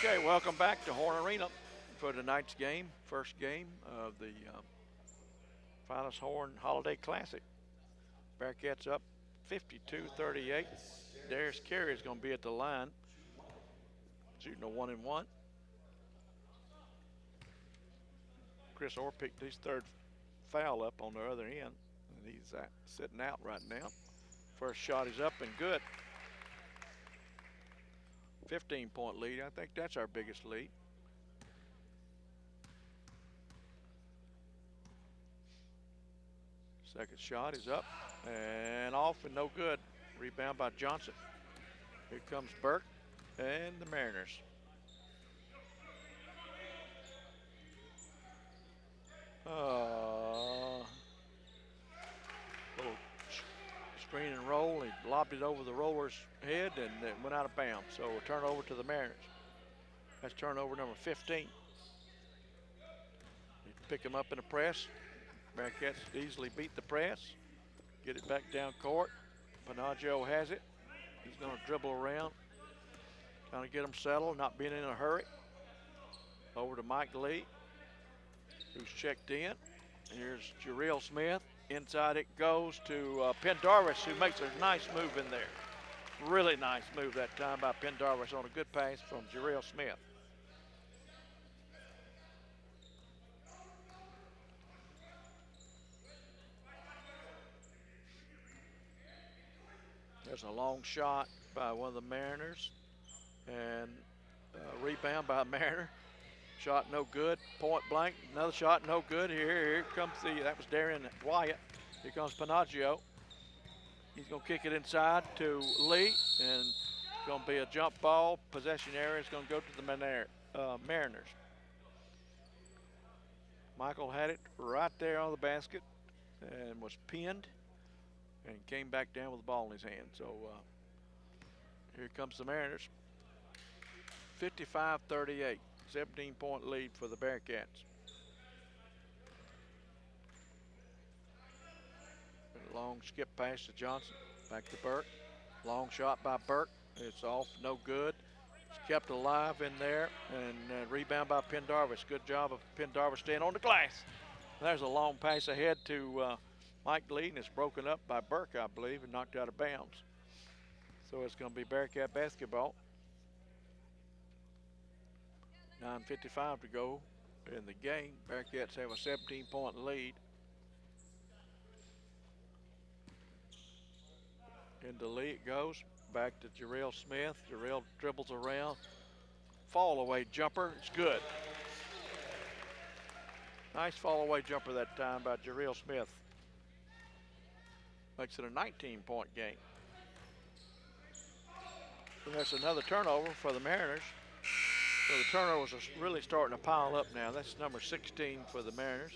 Okay, welcome back to Horn Arena for tonight's game, first game of the Finest Horn Holiday Classic. Bearcats up 52-38. Darius Carey is going to be at the line, shooting a 1-and-1. Chris Orr picked his 3rd foul up on the other end, and he's sitting out right now. First shot is up and good. 15-point lead. I think that's our biggest lead. Second shot is up and off and no good. Rebound by Johnson. Here comes Burke and the Mariners. Little screen and roll. He lobbed it over the roller's head and it went out of bounds. So a turnover to the Mariners. That's turnover number 15. Pick him up in the press. Bearcats easily beat the press. Get it back down court. Panaggio has it. He's going to dribble around. Trying to get him settled, not being in a hurry. Over to Mike Lee, who's checked in. Here's Jarrell Smith. Inside it goes to Pendarvis, who makes a nice move in there. Really nice move that time by Pendarvis on a good pass from Jarrell Smith. There's a long shot by one of the Mariners and rebound by a Mariner. Shot no good, point blank, another shot no good. Here comes that was Darian Wyatt. Here comes Panaggio. He's gonna kick it inside to Lee and it's gonna be a jump ball. Possession area is gonna go to the Mariners. Michael had it right there on the basket and was pinned and came back down with the ball in his hand. So here comes the Mariners. 55-38, 17-point lead for the Bearcats. Long skip pass to Johnson, back to Burke. Long shot by Burke, it's off, no good. It's kept alive in there, and rebound by Pendarvis. Good job of Pendarvis staying on the glass. There's a long pass ahead to Mike Lee, and it's broken up by Burke, I believe, and knocked out of bounds. So it's going to be Bearcat basketball. 9:55 to go in the game. Bearcats have a 17-point lead. Into Lee it goes. Back to Jarrell Smith. Jarrell dribbles around. Fall away jumper. It's good. Nice fall away jumper that time by Jarrell Smith. Makes it a 19-point game. And that's another turnover for the Mariners. So the turnovers are really starting to pile up now. That's number 16 for the Mariners.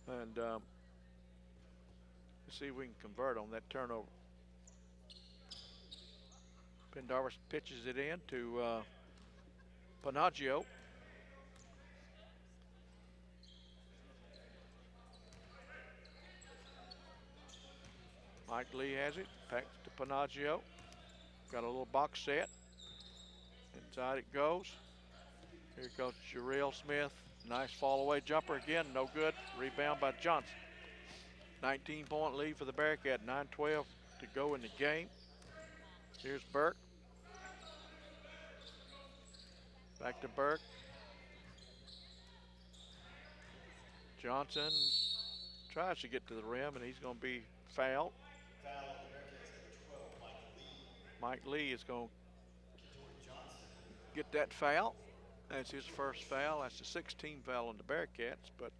And let's see if we can convert on that turnover. Pendarvis pitches it in to Panaggio. Mike Lee has it. Back to Panaggio. Got a little box set. Inside it goes. Here goes Jarrell Smith. Nice fall away jumper again. No good. Rebound by Johnson. 19-point lead for the Bearcat. 9:12 to go in the game. Here's Burke. Back to Burke. Johnson tries to get to the rim, and he's going to be fouled. Mike Lee is going to get that foul. That's his first foul. That's the 16th foul on the Bearcats, but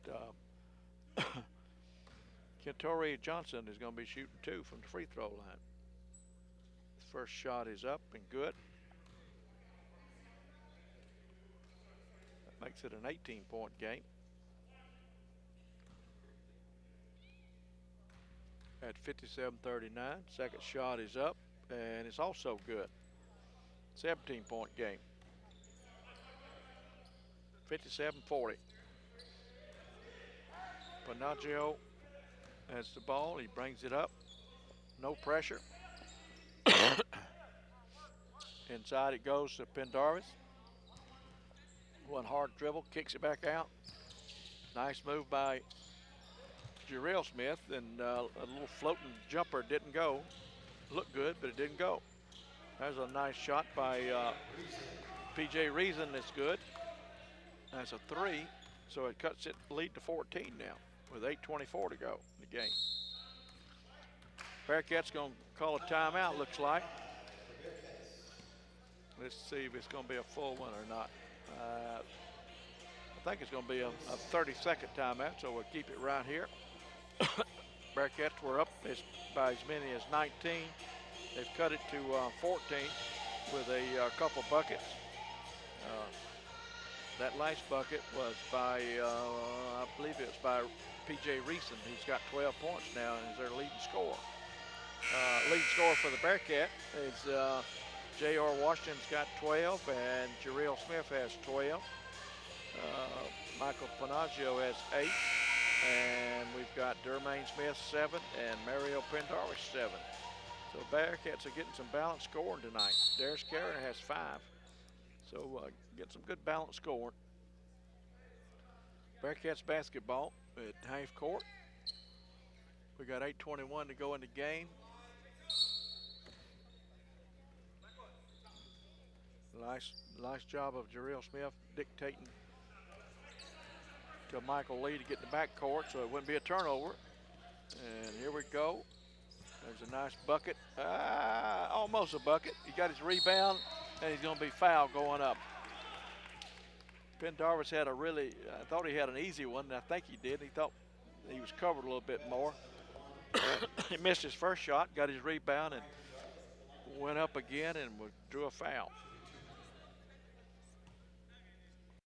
Kentorey Johnson is going to be shooting 2 from the free throw line. His first shot is up and good. That makes it an 18-point game. At 57-39, second shot is up, and it's also good. 17-point game. 57-40. Panaggio has the ball. He brings it up. No pressure. Inside it goes to Pendarvis. One hard dribble, kicks it back out. Nice move by Jarrell Smith, and a little floating jumper didn't go. Looked good, but it didn't go. There's a nice shot by P.J. Reason that's good. That's a 3, so it cuts it lead to 14 now with 8:24 to go in the game. Bearcats going to call a timeout, looks like. Let's see if it's going to be a full one or not. I think it's going to be a 30-second timeout, so we'll keep it right here. Bearcats were up by as many as 19. They've cut it to 14 with a couple buckets. That last bucket was by, I believe it was by P.J. Reason. He's got 12 points now and is their leading scorer. Leading scorer for the Bearcat is J.R. Washington's got 12 and Jarrell Smith has 12. Michael Panaggio has 8. And we've got Dermaine Smith 7 and Mario Pendarvis 7. So Bearcats are getting some balanced scoring tonight. Darius Carey has 5. So get some good balanced scoring. Bearcats basketball at half court. We got 8:21 to go in the game. Nice job of Jarrell Smith dictating to Michael Lee to get in the backcourt so it wouldn't be a turnover. And here we go. There's a nice bucket. Almost a bucket. He got his rebound, and he's going to be fouled going up. Pendarvis had I thought he had an easy one, and I think he did. He thought he was covered a little bit more. He missed his first shot, got his rebound, and went up again and drew a foul.